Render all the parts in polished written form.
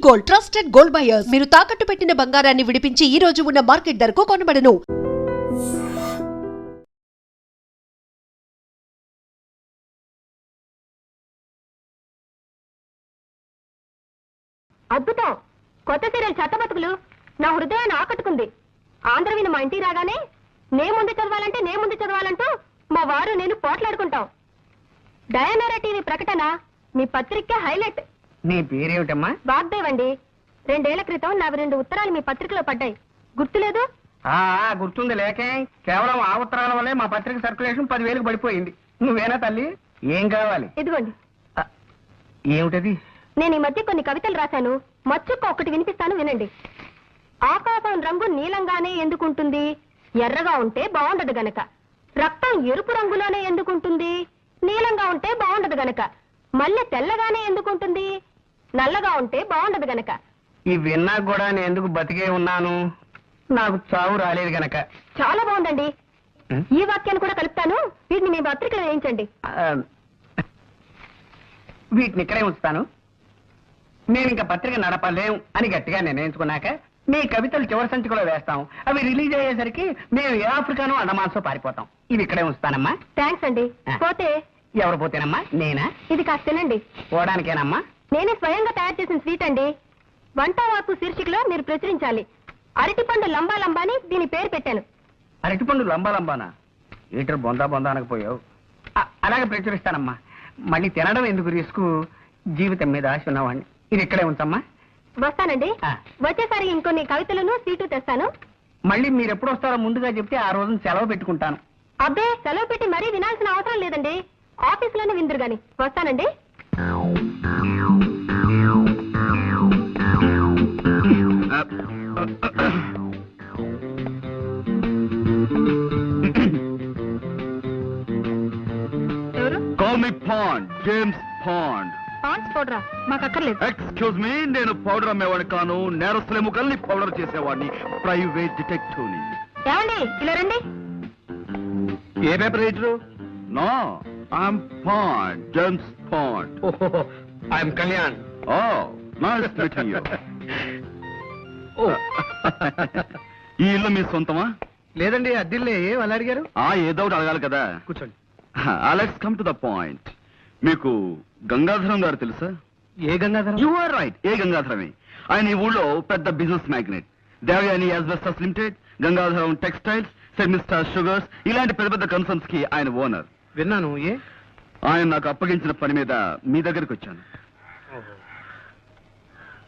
Gold, trusted gold buyers. మీరు తాకట్టు పెట్టిన బంగారాన్ని విడిపించి ఈ రోజు ఉన్న మార్కెట్ ధరకు కొనబడను. అద్భుతం! కొత్త సీరియల్ చెత్తబతుకులు నా హృదయాన్ని ఆకట్టుకుంది. ఆంధ్రవిని మా ఇంటికి రాగానే నే ముందు చదవాలంటూ మా వారు నేను పోట్లాడుకుంటాం. డయానారా టీవీ ప్రకటన మీ పత్రిక హైలైట్. నీ పేరేమిటమ్మా? వాగ్దేవ్ అండి. 2 ఏళ్ల క్రితం నావి 2 ఉత్తరాలు మీ పత్రికలో పడ్డాయి, గుర్తులేదు? గుర్తుంది. లేకే కేవలం ఆ ఉత్తరాల వల్లే మా పత్రిక సర్క్యులేషన్ 10,000కు పడిపోయింది. నువ్వేనా తల్లి? ఏం కావాలి? ఇదిగోండి. ఏమిటది? నేను ఈ మధ్య కొన్ని కవితలు రాశాను. మచ్చుక్క ఒకటి వినిపిస్తాను, వినండి. ఆకాశం రంగు నీలంగానే ఎందుకుంటుంది? ఎర్రగా ఉంటే బాగుండదు గనక. రక్తం ఎరుపు రంగులోనే ఎందుకుంటుంది? నీలంగా ఉంటే బాగుండదు గనక. మల్లె తెల్లగానే ఎందుకుంటుంది? నల్లగా ఉంటే బాగుండదు గనక. ఈ విన్నా కూడా నేను ఎందుకు బతికే ఉన్నాను? నాకు చావు రాలేదు గనక. చాలా బాగుందండి. ఈ వాక్యాన్ని కూడా కలుపుతాను, వీటిని మీ పత్రికలో వేయించండి. వీటిని ఇక్కడే ఉంచుతాను. నేను ఇంకా పత్రిక నడపలేం అని గట్టిగా నిర్ణయించుకున్నాక మీ కవితలు చివరి సంచికలో వేస్తాం. అవి రిలీజ్ అయ్యేసరికి మేము ఏ ఆఫ్రికానో అండమాన్సో పారిపోతాం. ఇవి ఇక్కడే ఉంచుతానమ్మా. థ్యాంక్స్ అండి. పోతే ఎవరు పోతేనమ్మా? నేనా? ఇది కాస్త తినండి. పోవడానికేనమ్మా? నేనే స్వయంగా తయారు చేసిన స్వీట్ అండి. వంట వార్పు శీర్షికలో మీరు ప్రచురించాలి. అరటిపండు లంబా లంబాని దీని పేరు పెట్టాను. అరటిపండు లంబా లంబానా? ఈటర్ బొందా బొందా అనకపోయావు. అలాగే ప్రచురిస్తానమ్మా. మళ్ళీ తినడం ఎందుకు రిస్క్? జీవితం మీద ఆశ ఉన్నవాడిని. ఇది ఇక్కడే ఉంచమ్మా. వస్తానండి. వచ్చేసారి ఇంకొన్ని కవితలను స్వీటు తెస్తాను. మళ్ళీ మీరు ఎప్పుడు వస్తారో ముందుగా చెప్తే ఆ రోజున సెలవు పెట్టుకుంటాను. అబ్బే, సెలవు పెట్టి మరీ వినాల్సిన అవసరం లేదండి. ఆఫీసులోనే విందురు గాని. వస్తానండి. James Pond. పాండ్స్ పౌడరా? మాకు అక్కర్లేదు. ఎక్స్క్యూజ్ మీ, నేను పౌడర్ అమ్మేవాడిని కాను. నేరస్తుల ముఖల్ని పౌడర్ చేసేవాడిని. ప్రైవేట్ డిటెక్టివ్ ని. ఏమండి, ఇలా రండి. ఏ paper writer? No, I'm Pond, James Pond. I'm Kalyan. Oh, nice meeting you. ఈ ఇల్లు మీ సొంతమా? లేదండి, అద్దిల్లే. అలా అడిగారు? ఏదో ఒకటి అడగాలి కదా. కూర్చోండి. Let's come to the point. మీకు గంగాధరం గారు తెలుసా? ఏ గంగాధరం? యు ఆర్ రైట్, ఏ గంగాధరమే. ఆయన ఈ ఊళ్ళో పెద్ద business magnet. Devayani asbestos limited, Gangadharam textiles, semistar sugars, ఇలాంటి పెద్ద పెద్ద కన్సర్న్స్ కి ఆయన ఓనర్. విన్నాను. ఏ? ఆయన నాకు అప్పగించిన పని మీద మీ దగ్గరికి వచ్చాను.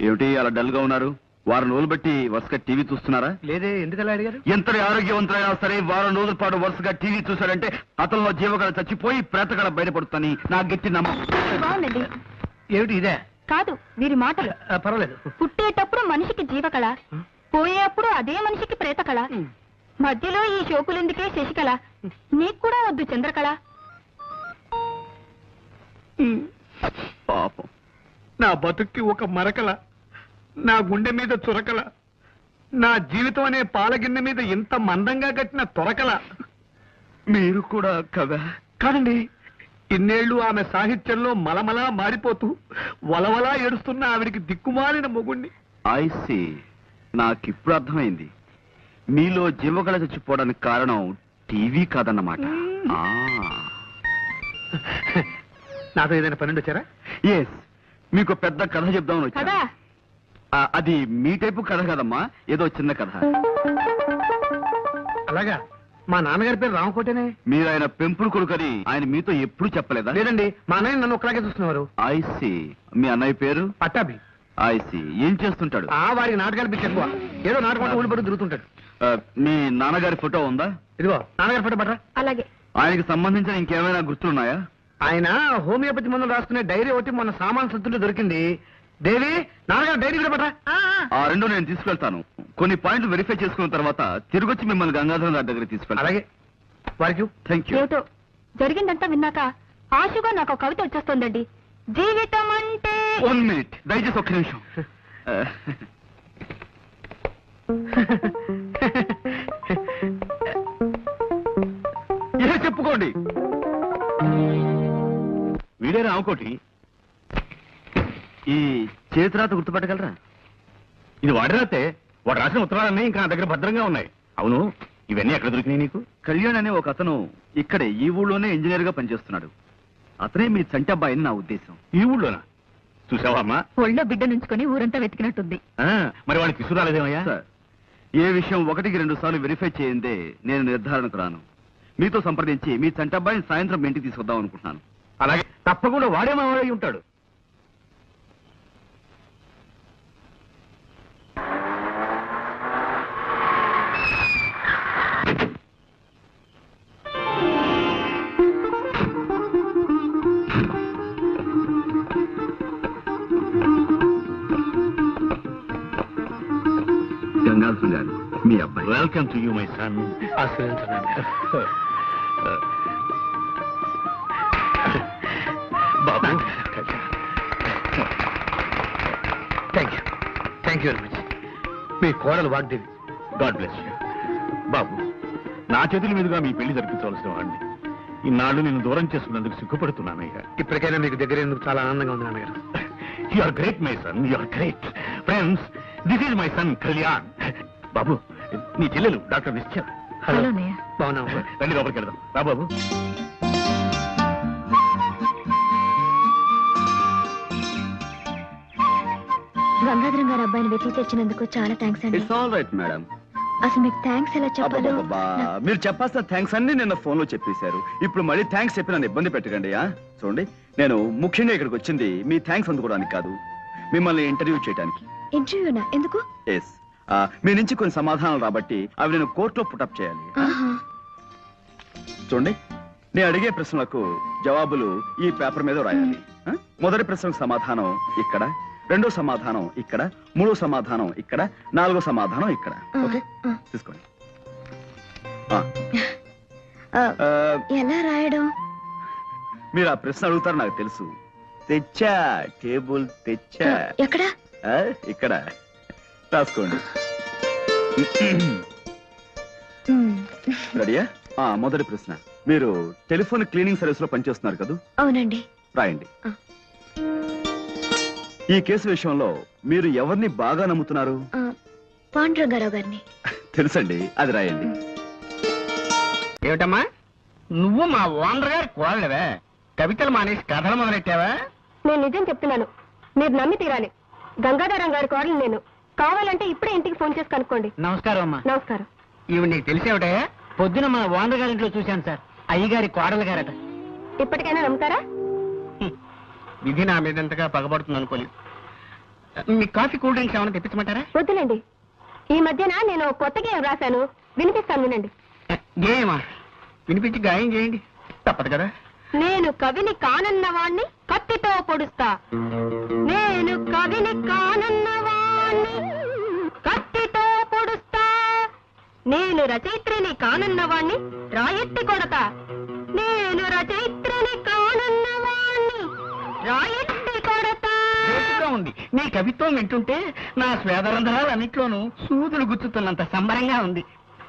ఏమిటి అలా డల్ గా ఉన్నారు? వారం రోజులు బట్టి వరుసగా టీవీ చూస్తున్నారా? లేదే. ఎందుకలా అడిగారు? ఎంతటి ఆరోగ్యవంతులైనా సరే వారం రోజుల పాటు వరుసగా టీవీ చూశారంటే అతనిలో జీవకళ చచ్చిపోయి ప్రేతకళ బయటపడుతుందని నా గట్టి నమ్మకం. బాగుందండి. ఏమిటి ఇదే? కాదు, వీరి మాటలు. పర్వాలేదు. పుట్టేటప్పుడు మనిషికి జీవకళ, పోయేప్పుడు అదే మనిషికి ప్రేతకళ, మధ్యలో ఈ షోకులెందుకే శశికళ, నీకు కూడా వద్దు చంద్రకళ. పాపం, నా బతుక్కి ఒక మరకల, నా గుండె మీద చురకల, నా జీవితం అనే పాలగిన్నె మీద ఇంత మందంగా కట్టిన తొరకల. మీరు కూడా కదా? కాదండి, ఇన్నేళ్లు ఆమె సాహిత్యంలో మలమలా మారిపోతూ వలవలా ఏడుస్తున్న ఆవిడికి దిక్కుమాలిన మొగుణ్ణి. ఐ సీ, నాకిప్పుడు అర్థమైంది. మీలో జీవకళ చచ్చిపోవడానికి కారణం టీవీ కాదన్నమాట. నాతో ఏదైనా పన్నెండు వచ్చారా? ఎస్, మీకు పెద్ద కథ చెప్దామని వచ్చా. కదా అది మీ టైపు కథ కదమ్మా, ఏదో చిన్న కథ. అలాగా? మా నాన్నగారి పేరు రామకోటేనే. మీరు ఆయన పెంపుడు కొడుకని ఆయన మీతో ఎప్పుడు చెప్పలేదా? లేదండి, మా అన్నయ్య నన్ను ఒకలాగే చూస్తున్నారు. I see. మీ అన్నయ్య పేరు? పట్టాభి. I see. ఏం చేస్తుంటాడు? వారికి నాటకాలు పిచ్చి ఎక్కువ. ఏదో నాటకం ఊడిపడి తిరుగుతుంటాడు. మీ నాన్నగారి ఫోటో ఉందా? ఇదిగో నాన్నగారి ఫోటో పట్టరా. అలాగే. ఆయనకి సంబంధించిన ఇంకేమైనా గుర్తులున్నాయా? ఆయన హోమియోపతి మందులు రాసుకునే డైరీ ఒకటి మొన్న సామాన్ సత్తులు దొరికింది. దేవి, నాన్నగారు డైరీ కూడా పట్టరా. ఆ రెండు నేను తీసుకెళ్తాను. కొన్ని పాయింట్లు వెరిఫై చేసుకున్న తర్వాత తిరిగొచ్చి మిమ్మల్ని గంగాధరం గారి దగ్గర తీసుకెళ్తాను. అలాగే. వారికి థ్యాంక్ యూ. ఏమిటో జరిగిందంతా విన్నాక ఆశగా నాకు కవిత వచ్చేస్తుందండి. జీవితం అంటే 1 మినిట్, దయచేసి ఒక్క నిమిషం. చెప్పుకోండి. వీడే రామకోటి. ఈ చేతిరాత గుర్తుపట్టగలరా? ఇది వాడి రాతే, వాడు రాసిన ఉత్తరాలన్నీ ఇంకా నా దగ్గర భద్రంగా ఉన్నాయి. అవును, ఇవన్నీ ఎక్కడ దొరికినాయి నీకు? కళ్యాణ్ అనే ఒక అతను ఇక్కడే ఈ ఊళ్ళోనే ఇంజనీర్ గా పనిచేస్తున్నాడు. అతనే మీ చంటి అబ్బాయిని నా ఉద్దేశం. ఈ ఊళ్ళోనా? చూసావా అమ్మా? ఒళ్ళో బిడ్డ నుంచుకొని ఊరంతా వెతికినట్టుంది. మరి వాడిని తీసుకురాలేదేమయ్యా? సార్, ఏ విషయం 1-2 సార్లు వెరిఫై చేయందే నేను నిర్ధారణకు రాను. మీతో సంప్రదించి మీ చంటి అబ్బాయిని సాయంత్రం మీ ఇంటికి తీసుకొద్దాం అనుకుంటున్నాను. అలాగే, తప్పకుండా వాడే మా వాడై ఉంటాడు. గంగాధరం గారు, మీ అబ్బాయి. Welcome to you my son. బాబు, థ్యాంక్ యూ వెరీ మచ్. మీ కోడలు వాగ్దేవి. God bless you. బాబు, నా చేతుల మీదుగా మీ పెళ్లి జరిపించవలసిన వాడిని. ఇన్నాళ్ళు నేను దూరం చేసుకున్నందుకు సిగ్గుపడుతున్నానయ్యా. ఇప్పటికైనా మీకు దగ్గర ఎందుకు చాలా ఆనందంగా ఉంది నాన్నగారు. You are great my son, you are great. Friends, this is my son Kalyan. బాబు, నీ చెల్లెలు డాక్టర్ నిశ్చల్. హలో అన్నయ్య. బాగున్నాం. రండి లోపలికి వెళ్దాం. రా బాబు. గంగాధరం గారు అబ్బాయిని వెతికి తెచ్చినందుకు చాలా థ్యాంక్స్ అండి. It's all right madam. అసలు మీకు థ్యాంక్స్ ఎలా చెప్పాలో అబ్బబ్బబ్బా, మీరు చెప్పాల్సిన థ్యాంక్స్ అన్ని నిన్న ఫోన్ లో చెప్పేశారు. ఇప్పుడు మళ్ళీ థ్యాంక్స్ చెప్పి నన్ను ఇబ్బంది పెట్టకండి. చూడండి, నేను ముఖ్యంగా ఇక్కడికి వచ్చింది మీ థ్యాంక్స్ అందుకోవడానికి కాదు, మిమ్మల్ని ఇంటర్వ్యూ చేయడానికి. ఇంటర్వ్యూనా? ఎందుకు? ఎస్, మీ నుంచి కొన్ని సమాధానాలు రాబట్టి అవి నేను కోర్టులో పుటప్ చేయాలి. చూడండి, నేను అడిగే ప్రశ్నలకు జవాబులు ఈ పేపర్ మీద రాయాలి. మొదటి ప్రశ్నకు సమాధానం ఇక్కడ, రెండో సమాధానం ఇక్కడ, మూడో సమాధానం ఇక్కడ, నాలుగో సమాధానం ఇక్కడ. ఓకే, తీసుకోండి. ఎలా రాయడం? మీరు ఆ ప్రశ్న అడుగుతారు నాకు తెలుసు. తెచ్చా, టేబుల్ తెచ్చా. ఎక్కడ? ఇక్కడ రాసుకోండి. రెడీయా? మొదటి ప్రశ్న, మీరు టెలిఫోన్ క్లీనింగ్ సర్వీస్ లో పనిచేస్తున్నారు కదా? అవునండి. రాయండి. ఈ కేసు విషయంలో మీరు ఎవరిని బాగా నమ్ముతున్నారు? పాండురంగారావు గారిని. తెలుసండి, అది రాయండి. ఏమిటమ్మా, నువ్వు మా ఓనర్ గారి కోడలవే? కవితలు మానేసి కథలు మొదలెట్టావా? నేను నిజం చెప్తున్నాను, మీరు నమ్మి తీరాలి. గంగాధరం గారి కోడలు నేను. కావాలంటే ఇప్పుడే ఇంటికి ఫోన్ చేసి కనుక్కోండి. నమస్కారం అమ్మా. నమస్కారం. ఇవి నీకు తెలిసేవిటయా? పొద్దున మా ఓనర్ గారింట్లో చూశాను సార్. అయ్యగారి కోడలు గారట. ఇప్పటికైనా నమ్ముతారా? విధి నా మీద ఎంతగా పగబడుతుంది అనుకోలేదు. మీ కాఫీ కూల్ డ్రింక్స్ ఏమైనా తెప్పించమంటారా? వద్దులేండి. ఈ మధ్యన నేను కొత్త గేయం రాశాను, వినిపిస్తాను వినండి. గేయమా? వినిపించి గాయం చేయండి. తప్పదు కదా. నేను కవిని కానన్నవాణ్ణి కత్తితో పొడుస్తా. నేను కవిని కానన్నవాణ్ణి కత్తితో పొడుస్తా. నేను రచయిత్రిని కానన్నవాణ్ణి రాయెత్తి కొడతా. నేను రచయిత్రిని కానన్నవాణ్ణి రాయెత్తి కొడతా. గట్టిగా ఉంది. నీ కవిత్వం వింటుంటే నా స్వేదరంధ్రాలన్నిట్లోనూ సూదులు గుచ్చుతున్నంత సంబరంగా ఉంది.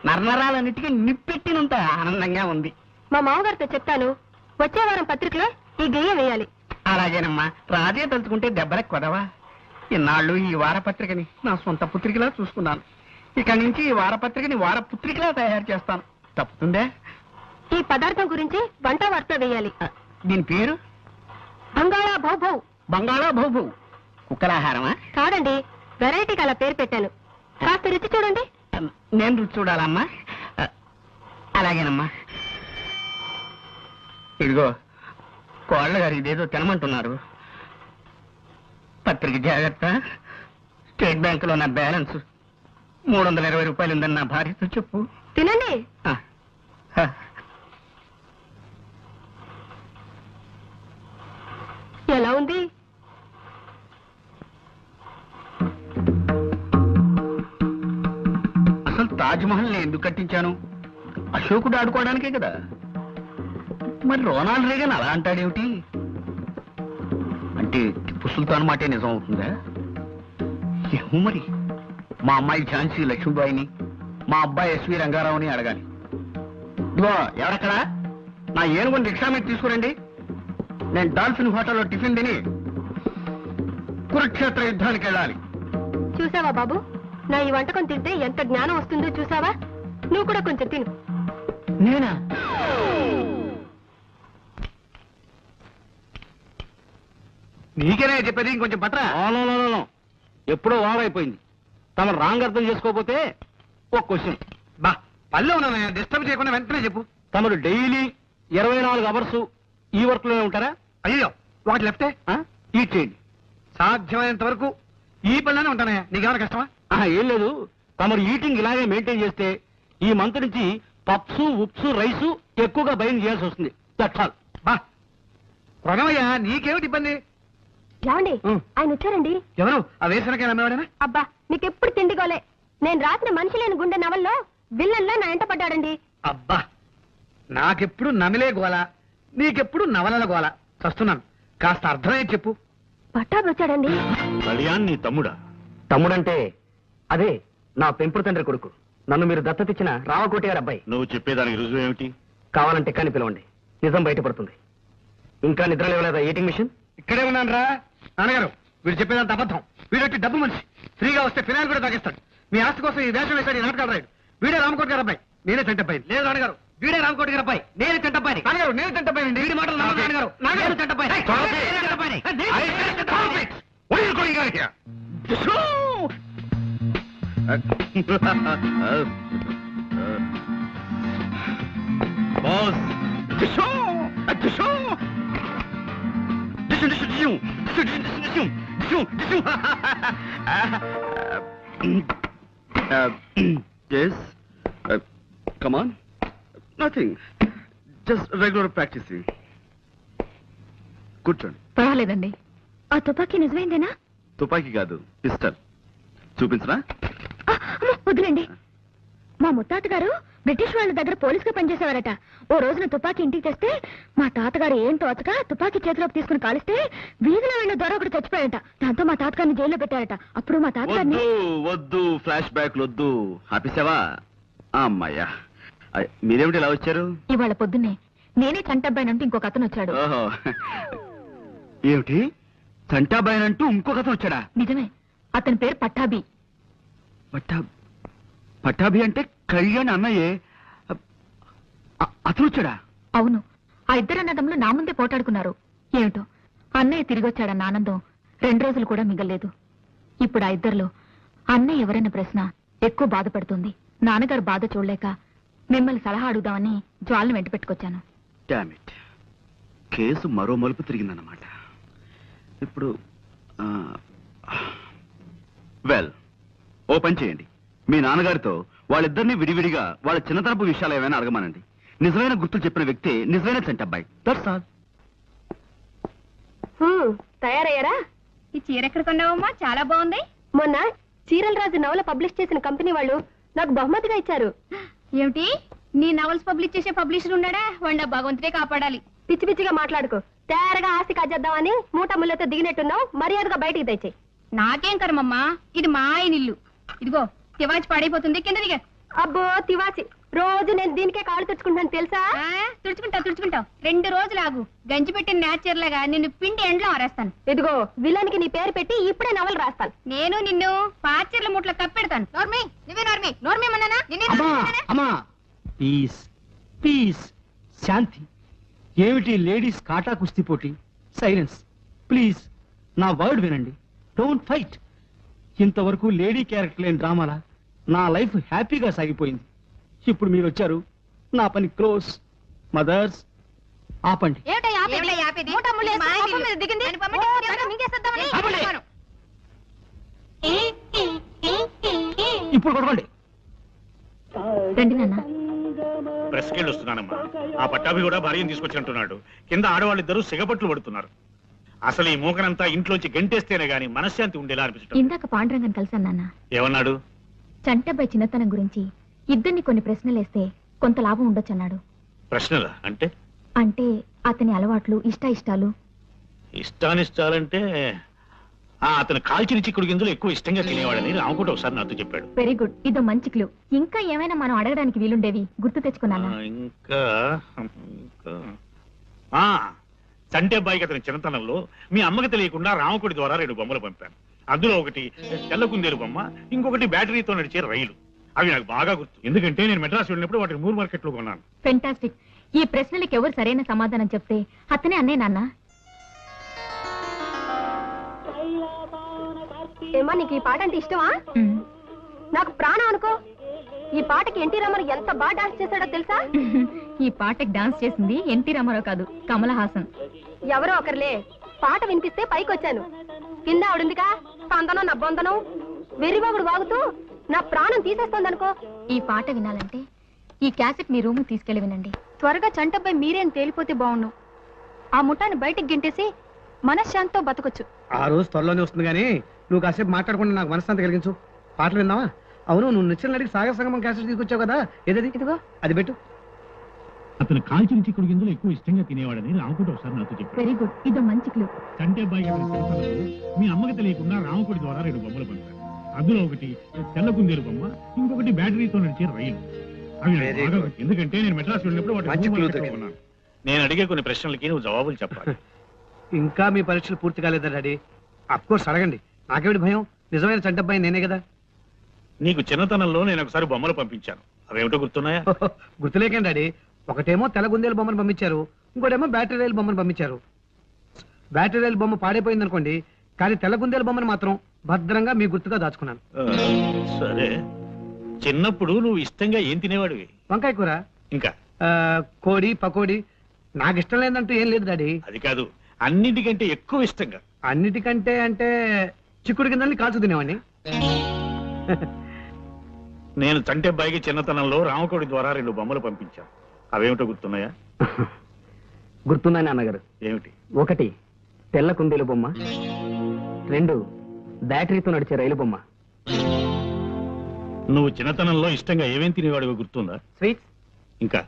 నరనరాలన్నిటికీ నిప్పెట్టినంత ఆనందంగా ఉంది. మా మామగారితో చెప్తాను, వచ్చే వారం పత్రికలో ఈ గేయం వేయాలి. అలాగేనమ్మా, రాజే తలుచుకుంటే దెబ్బలకు కొదవా. ఇన్నాళ్ళు ఈ వారపత్రికని నా సొంత పుత్రికలా చూసుకున్నాను. ఇక నుంచి ఈ వారపత్రికని వారపుత్రికలా తయారు చేస్తాను. తప్పుతుందే? ఈ పదార్థం గురించి వంట వార్త వేయాలి. దీని పేరు బంగాళా భౌభౌ. బంగాళా భౌభౌ. కుక్కలాహారమా? కాదండి, వెరైటీకి అలా పేరు పెట్టాను. కాస్త రుచి చూడండి. నేను రుచి చూడాలమ్మా. అలాగేనమ్మా. ఇదిగో, కోళ్ళ గారు ఇదేదో తినమంటున్నారు. పత్రిక జాగ్రత్త. స్టేట్ బ్యాంకులో నా బ్యాలెన్స్ 320 రూపాయలు ఉందని నా భార్యతో చెప్పు. తినండి. ఎలా ఉంది? అసలు తాజ్ మహల్ నేను ఎందుకు కట్టించాను? అశోకుడు ఆడుకోవడానికే కదా. మరి రోనాల్డ్ రేగన్ అలా అంటాడేమిటి? అంటే టిప్పు సుల్తాన్ మాటే నిజం అవుతుందా? ఏమో మరి. మా అమ్మాయి ఝాన్సీ లక్ష్మీబాయిని, మా అబ్బాయి ఎస్వి రంగారావుని అడగాలి. ఇదిగో, ఎవరక్కడ? నా ఏనుగుని రిక్షా మీద తీసుకురండి. నేను డాల్ఫిన్ హోటల్లో టిఫిన్ తిని కురుక్షేత్ర యుద్ధానికి వెళ్ళాలి. చూసావా బాబు, నా ఈ వంటకం తింటే ఎంత జ్ఞానం వస్తుందో చూసావా? నువ్వు కూడా కొంచెం తిను. నేనా? నీకేనే చెప్పేది, ఇంకొంచెం పట్రా. ఎప్పుడో వారైపోయింది. తమ రాంగ్ అర్థం చేసుకోకపోతే ఒక క్వశ్చన్. బా పల్లె ఉన్నా డిస్టర్బ్ చేయకుండా వెంటనే చెప్పు. తమరు డైలీ 24 అవర్స్ ఈ వర్క్ లోనే ఉంటారా? అయ్యో ఒకటి లెఫ్టే ఈ చేయండి. సాధ్యమైనంత వరకు ఈ పనిలోనే ఉంటానే. నీకేమైనా కష్టమా? ఏం లేదు. తమరు ఈటింగ్ ఇలాగే మెయింటైన్ చేస్తే ఈ మంత్ నుంచి పప్స్ ఉప్స్ రైసు ఎక్కువగా బయలు చేయాల్సి వస్తుంది. దట్టాల్ బా ప్రణవయ్యా, నీకేమిటి ఇబ్బంది? ఏమండి, ఆయన వచ్చారండి. ఎవరు? ఆ వేసనకే నమ్మేవాడేనా? అబ్బా మీకెప్పుడు తిండిగోలే. నేను రాసిన మనిషి లేని గుండె నవల్లో విల్లన్లా నా ఎంట పడ్డాడండి. అబ్బా నాకెప్పుడు నమిలే గోల, నీకెప్పుడు నవలల గోల. చస్తున్నాను. కాస్త అర్థమయ్యే చెప్పు. పట్టాభి వచ్చాడండి. కళ్యాణ్ నీ తమ్ముడా? తమ్ముడంటే అదే నా పెంపుడు తండ్రి కొడుకు. నన్ను మీరు దత్తతిచ్చిన రామకోటి గారి అబ్బాయి. నువ్వు చెప్పేదానికి రుజువు ఏమిటి? కావాలంటే కానీ పిలవండి, నిజం బయటపడుతుంది. ఇంకా నిద్ర లేవలేదా ఈటింగ్ మిషన్? ఇక్కడే ఉన్నాను రా. నాన్నగారు, వీడు చెప్పేదంత అబద్ధం. వీడొట్టి డబ్బు మనిషి. ఫ్రీగా వస్తే ఫినాయిల్ కూడా తాగిస్తాడు. మీ ఆస్తి కోసం ఈ వేషం వేశాడు ఈ నాటకాలు రాయుడు. వీడే రామకోటి గారి అబ్బాయి, నేనే చంటబ్బాయి. లేదు నాన్నగారు, వీడే రామకోటి గారి అబ్బాయి, నేనే చంటబ్బాయి. నాన్నగారు, నేను చంటబ్బాయి. వీడి మాటలు నాన్నగారు, నేను Chantabbai. Yes. Come on. Nothing. Just regular practicing. కూర్చోండి. పర్వాలేదండి. ఆ తుపాకీ నిజమైందేనా? తుపాకీ కాదు, పిస్టల్. చూపించరా? వద్దులేండి. మా ముత్తాతగారు బ్రిటిష్ వాళ్ళ దగ్గర పోలీసుగా పనిచేసేవారట. ఓ రోజున తుపాకీ ఇంటికి తెస్తే మా తాతగారు ఏం తోచక తుపాకీ చేతిలోకి తీసుకుని కాలిస్తే వీధిలో వెళ్ళిన దొర ఒకటి చచ్చిపోయాట. దాంతో మా తాతగారిని జైల్లో పెట్టారట. అప్పుడు మా తాతగారిని వద్దు ఫ్లాష్ బ్యాక్ వద్దు. ఆపేసావా? అమ్మాయ్యా, మీరేమిటి ఇలా వచ్చారు? ఇవాళ పొద్దున్నే నేనే చంటబ్బాయినంటూ ఇంకొక అతను వచ్చాడు. ఓహో, ఏమిటి చంటాబాయనంటూ ఇంకొక అతను వచ్చాడా? నిజమే. అతని పేరు పట్టాభి. పట్టాభి అంటే కళ్యాణ్ అన్నయ్యే. అతను వచ్చాడా? అవును. ఆ ఇద్దరు అన్నదమ్ములు నా ముందే పోటాడుకున్నారు. ఏమిటో అన్నయ్య తిరిగొచ్చాడన్న ఆనందం 2 రోజులు కూడా మిగల్లేదు. ఇప్పుడు ఆ ఇద్దరిలో అన్నయ్య ఎవరన్న ప్రశ్న ఎక్కువ బాధపడుతుంది. నాన్నగారు బాధ చూడలేక మిమ్మల్ని సలహా అడుగుదామని జ్వాలను వెంట పెట్టుకొచ్చాను. డామ్ ఇట్, కేసు మరో మలుపు తిరిగిందన్నమాట. ఇప్పుడు వెల్, ఓ పని చేయండి. మీ నాన్నగారితో వాళ్ళిద్దరిని విడివిడిగా వాళ్ళ చిన్నతనపు విషయాలు ఏమైనా అడగమానండి. నిజమైన గుర్తులు చెప్పిన వ్యక్తి నిజమైన చంటబ్బాయి. That's all. తయారయ్యారా? ఈ చీర ఎక్కడ కొన్నావమ్మా? చాలా బాగుంది. మొన్న చీరల రాజు నవల పబ్లిష్ చేసిన కంపెనీ వాళ్ళు నాకు బహుమతిగా ఇచ్చారు. ఏమిటి? నీ నవల్స్ పబ్లిష్ చేసే పబ్లిషర్ ఉన్నాడా? వాడిన భగవంతుడే కాపాడాలి. పిచ్చి పిచ్చిగా మాట్లాడుకో. తయారుగా ఆస్తి కాజేద్దామని మూట ముళ్ళతో దిగినట్టున్నావు. మర్యాదగా బయటికి తెచ్చాయి. నాకేం కర్మమ్మా, ఇది మా ఆయన ఇల్లు. ఇదిగో తివాచి పాడైపోతుంది, కింద దిగా. అబ్బో తివాచి, రోజు నేను దీనికే కాళ్ళు తుడుచుకుంటాను తెలుసా? తుడుచుకుంటావు 2 రోజులు ఆగు. గంజి పెట్టిన నేచర్లాగా నిన్ను పిండి ఎండ్లో ఆరేస్తాను. ఇదిగో విలన్కి నీ పేరు పెట్టి ఇప్పుడే నవలు రాస్తాను. నేను నిన్ను పాచర్ల ముట్లో కప్పెడతాను. అమ్మా పీస్ పీస్, శాంతి. ఏమిటి లేడీస్ కాటా కుస్తీ పోటీ? Silence please. నా వర్డ్ వినండి, డోంట్ ఫైట్. ఇంతవరకు లేడీ క్యారెక్టర్ లేని డ్రామాలా నా లైఫ్ హ్యాపీగా సాగిపోయింది. ఇప్పుడు మీరు వచ్చారు, నా పని క్లోజ్. మదర్స్ ఆపండి. ఇప్పుడు కొడకండి. రండి నాన్న. ప్రెస్కెళ్ళి వస్తున్నానమ్మా. ఆ పట్టాభి కూడా భార్యను తీసుకొచ్చినట్టున్నాడు. కింద ఆడవాళ్ళిద్దరూ సిగపట్లు పడుతున్నారు. అసలు ఈ మూకనంతా ఇంట్లోంచి గంటేస్తేనే గాని మనశ్శాంతి ఉండేలా అనిపించడం. ఇందాక పాండురంగన్ కలిసాను నాన్న. ఏమన్నాడు? చంటబ్బాయి చిన్నతనం గురించి ఇద్దరిని కొన్ని ప్రశ్నలేస్తే కొంత లాభం ఉండొచ్చన్నాడు. ప్రశ్నలా అంటే? అంటే అతని అలవాట్లు, ఇష్టాలు. ఇష్టానిష్టాలంటే అతను కాల్చిన చిక్కుడు గింజలు ఎక్కువ ఇష్టంగా తినేవాడని రామకోట ఒకసారి నాతో చెప్పాడు. వెరీ గుడ్, ఇదో మంచి క్లూ. ఇంకా ఏమైనా మనం అడగడానికి వీలుండేవి గుర్తు తెచ్చుకున్నానా? ఇంకా చంటే అబ్బాయికి అతని చిన్నతనంలో మీ అమ్మకి తెలియకుండా రామకోటి ద్వారా 2 బొమ్మలు పంపాను. అందులో ఒకటి తెల్ల కుందేలు బొమ్మ, ఇంకొకటి బ్యాటరీతో నడిచే రైలు. అవి నాకు బాగా గుర్తు, ఎందుకంటే నేను మెడ్రాస్ వెళ్ళినప్పుడు వాటిని మూర్ మార్కెట్ లో కొన్నాను. ఫెంటాస్టిక్. ఈ ప్రశ్నలకు ఎవరు సరైన సమాధానం చెప్తే అతనే అన్నే నాన్న. ఏమా నీకు ఈ పాట అంటే ఇష్టమా? నాకు ప్రాణం అనుకో. ఈ పాటకి ఎన్టీ రామారావు ఎంత బాగా డాన్స్ చేశాడో తెలుసా? ఈ పాటకి డాన్స్ చేసింది ఎన్టీ రామారావు కాదు, కమల్ హాసన్. ఎవరో ఒకరులే, పాట వినిపిస్తే పైకి వచ్చాను. కింద ఆవిడుందిగా సందనం నా బొందనం వెర్రిబాగుడు వాగుతూ నా ప్రాణం తీసేస్తోందనుకో. ఈ పాట వినాలంటే ఈ క్యాసెట్ మీ రూమ్ తీసుకెళ్లి వినండి. త్వరగా చంటబ్బాయి మీరేం తేలిపోతే బాగుండు. ఆ ముఠాన్ని బయటికి గింటేసి మనశ్శాంతితో బతకొచ్చు. ఆ రోజు త్వరలోనే వస్తుంది కానీ నువ్వు కాసేపు మాట్లాడకుండా నాకు మనశ్శాంతి కలిగించు. పాటలు విన్నావా? అవును, నువ్వు నిశ్చల నడికి సాగర సంగమం క్యాసెట్ తీసుకొచ్చావు కదా, ఏదది? ఇదిగో అది పెట్టు. అతను కాల్చిన చిక్కుడు గింజలు ఎక్కువ ఇష్టంగా తినేవాడని రామకోటి ఒకసారి నాతో చెప్పాడు. వెరీ గుడ్, ఇదో మంచి క్లూ. చంటబ్బాయి గారి చిన్నతనంలో మీ అమ్మకి తెలియకుండా రామకోటి ద్వారా 2 బొమ్మలు పంపాడు. అందులో ఒకటి తెల్ల కుందేలు బొమ్మ, ఇంకొకటి బ్యాటరీతో నడిచే రైలు. అవి నాకు బాగా గుర్తు, ఎందుకంటే నేను మెడ్రాస్ వెళ్ళినప్పుడు వాటిని మూర్ మార్కెట్ లో కొన్నాను. నేను అడిగే కొన్ని ప్రశ్నలకి నువ్వు జవాబులు చెప్పాలి. ఇంకా మీ పరీక్షలు పూర్తి కాలేదా డాడీ? అఫ్కోర్స్ అడగండి, నాకేమిటి భయం? నిజమైన చంటబ్బాయి నేనే కదా. నీకు చిన్నతనంలో నేను ఒకసారి బొమ్మలు పంపించాను, అవేమిటో గుర్తున్నాయా? గుర్తులేకండి డాడీ. ఒకటేమో తెల్ల గుందేలు బొమ్మను పంపించారు, ఇంకోటేమో బ్యాటరీ రైలు బొమ్మను పంపించారు. బ్యాటరీ రైలు బొమ్మ పాడైపోయింది అనుకోండి, కానీ తెల్ల గుందేలు బొమ్మను మాత్రం భద్రంగా మీ గుర్తుగా దాచుకున్నాను. సరే, చిన్నప్పుడు నువ్వు ఇష్టంగా ఏం తినేవాడివి? వంకాయ కూర, ఇంకా కోడి, పకోడి. నాకు ఇష్టం లేదంటూ ఏం లేదు డాడీ. అది కాదు, అన్నిటికంటే ఎక్కువ ఇష్టంగా. అన్నిటికంటే అంటే చిక్కుడు కిందని కాల్చు తినేవాడిని. నేను చంటబ్బాయికి చిన్నతనంలో రామకోడి ద్వారా 2 బొమ్మలు పంపించాను, అవేమిటో గుర్తున్నాయా? గుర్తున్నాయి నాన్నగారు. ఏమిటి? ఒకటి తెల్ల కుందేలు బొమ్మ, 2 బ్యాటరీతో నడిచే రైలు బొమ్మ. నువ్వు చిన్నతనంలో ఇష్టంగా ఏమేం తినేవాడివో గుర్తుందా? స్వీట్స్, ఇంకా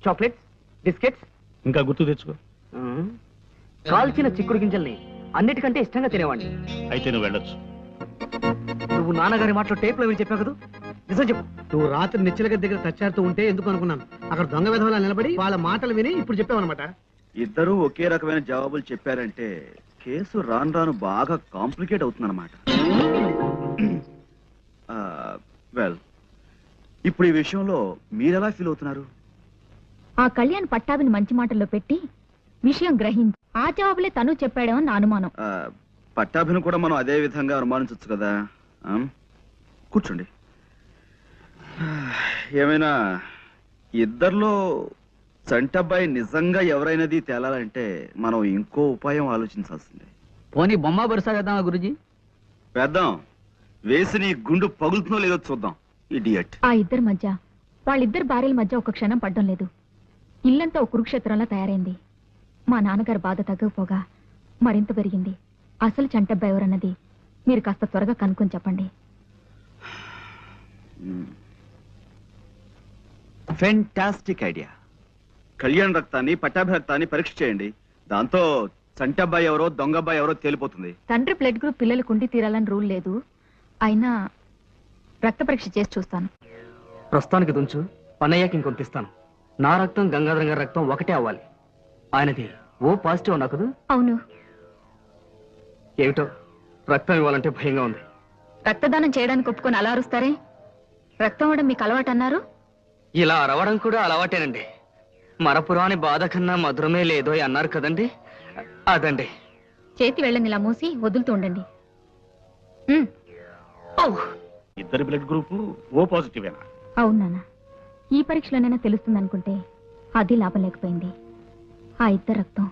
చాక్లెట్స్, బిస్కెట్స్. ఇంకా గుర్తు తెచ్చుకో. కాల్చిన చిక్కుడు గింజల్ని అన్నిటికంటే ఇష్టంగా తినేవాడిని. అయితే నువ్వు వెళ్ళొచ్చు. నువ్వు నాన్నగారి మాటలో టేప్ లో విని చెప్పావు కదా, నిజం చెప్పు. నువ్వు రాత్రి నిశ్చల గది దగ్గర తచ్చారుతూ ఉంటే ఎందుకు అనుకున్నాను. అక్కడ దొంగ విధవలా నిలబడి వాళ్ళ మాటలు విని ఇప్పుడు చెప్పావన్నమాట. ఇద్దరూ ఒకే రకమైన జవాబులు చెప్పారంటే కేసు రాను రాను బాగా కాంప్లికేట్ అవుతుందన్నమాట. వెల్, ఇప్పుడు ఈ విషయంలో మీరెలా ఫీల్ అవుతున్నారు? ఆ కళ్యాణ్ పట్టాభిని మంచి మాటల్లో పెట్టి విషయం గ్రహించి ఆ జవాబులే తను చెప్పాడేమో నా అనుమానం. పట్టాభిని కూడా మనం అదే విధంగా అనుమానించవచ్చు కదా. కూర్చోండి. ఏమైనా ఇద్దరిలో చంటబ్బాయి నిజంగా ఎవరైనది తేలాలంటే మనం ఇంకో ఉపాయం ఆలోచించాల్సిందే. పోనీ బొమ్మ బరుసా వేద్దామా గురుజీ? వేద్దాం. వేసి నీ గుండు పగులుతుందో లేదో చూద్దాం. ఇడియట్. ఆ ఇద్దరి మధ్య, వాళ్ళిద్దరు భార్యల మధ్య ఒక క్షణం పడ్డం లేదు. ఇల్లంతా ఒక కురుక్షేత్రంలా తయారైంది. మా నాన్నగారు బాధ తగ్గకపోగా మరింత పెరిగింది. అసలు చంటబ్బాయి ఎవరన్నది మీరు కాస్త త్వరగా కనుక్కొని చెప్పండి. Fantastic idea. కళ్యాణ్ రక్తాన్ని, పట్టాభి రక్తాన్ని పరీక్ష చేయండి. దాంతో చంటబ్బాయి ఎవరో దొంగబ్బాయి ఎవరో తేలిపోతుంది. తండ్రి బ్లడ్ గ్రూప్ పిల్లలు కుండి తీరాలని రూల్ లేదు. అయినా రక్త పరీక్ష చేసి చూస్తాను. ప్రస్తుతానికి దుంచు, పన్నయ్యకి ఇంకొంతిస్తాను. నా రక్తం గంగాధరం గారి రక్తం ఒకటే అవ్వాలి. ఆయనది ఓ పాజిటివ్ అన్నా కదూ? అవును. ఏమిటో రక్తం ఇవ్వాలంటే భయంగా ఉంది. రక్తదానం చేయడానికి ఒప్పుకొని అలా అరుస్తారే? రక్తం ఇవ్వడం మీకు అలవాటు అన్నారు. ఇలా అరవడం కూడా అలవాటేనండి. మరపురాని బాధ కన్నా మధురమే లేదో అన్నారు కదండి, అదండి. చేతి వెళ్ళని ఇలా మూసి వదులుతూ ఉండండి. ఇద్దరి బ్లడ్ గ్రూప్ ఓ పాజిటివేనా? అవును నాన్న. ఈ పరీక్షలోనైనా తెలుస్తుంది అనుకుంటే అది లాభం లేకపోయింది. ఆ ఇద్దరు రక్తం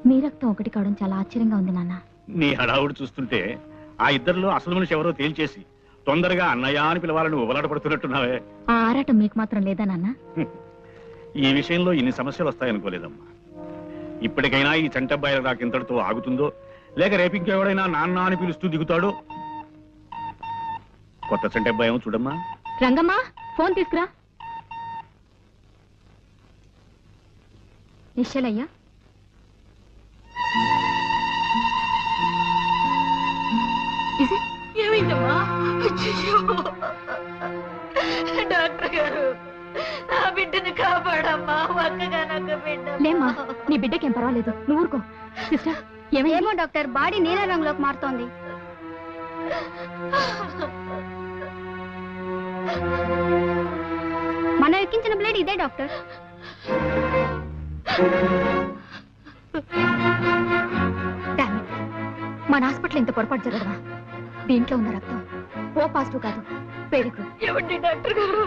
మీ రక్తం ఒకటి కావడం చాలా ఆశ్చర్యంగా ఉంది నాన్న. నీ హడావుడు చూస్తుంటే ఆ ఇద్దరిలో అసలు మనిషి ఎవరో తేల్చేసి తొందరగా అన్నయ్య అని పిలవాలని ఉబలాట పడుతున్నట్టున్నావే. ఆ ఆరాటం మీకు మాత్రం లేదా నాన్న? ఈ విషయంలో ఇన్ని సమస్యలు వస్తాయనుకోలేదమ్మా. ఇప్పటికైనా ఈ చంటబ్బాయి రాకింతటితో ఆగుతుందో, లేక రేపు ఇంకెవడైనా నాన్న అని పిలుస్తూ దిగుతాడో. కొత్త చంటబ్బాయి చూడమ్మా. రంగమ్మా, ఫోన్ తీసుకురా. నిశ్చలయ్యా, ఏమైందమ్మా? డాక్టర్ గారు, నా బిడ్డను కాపాడమ్మా. ఒక్కగానొక్క బిడ్డ. లేమ్మా, నీ బిడ్డకేం పర్వాలేదు, నువ్వు ఊరుకో. సిస్టర్, ఏమో డాక్టర్, బాడీ నీల రంగులోకి మారుతోంది. మనం ఎక్కించిన బ్లేడ్ ఇదే డాక్టర్. Damn it. మన హాస్పిటల్ ఇంత పొరపాటు జరగదా? దీంట్లో ఉన్న రక్తం ఓ పాజిటివ్ కాదు, వెరీ గుడ్. ఏమండి డాక్టర్ గారు?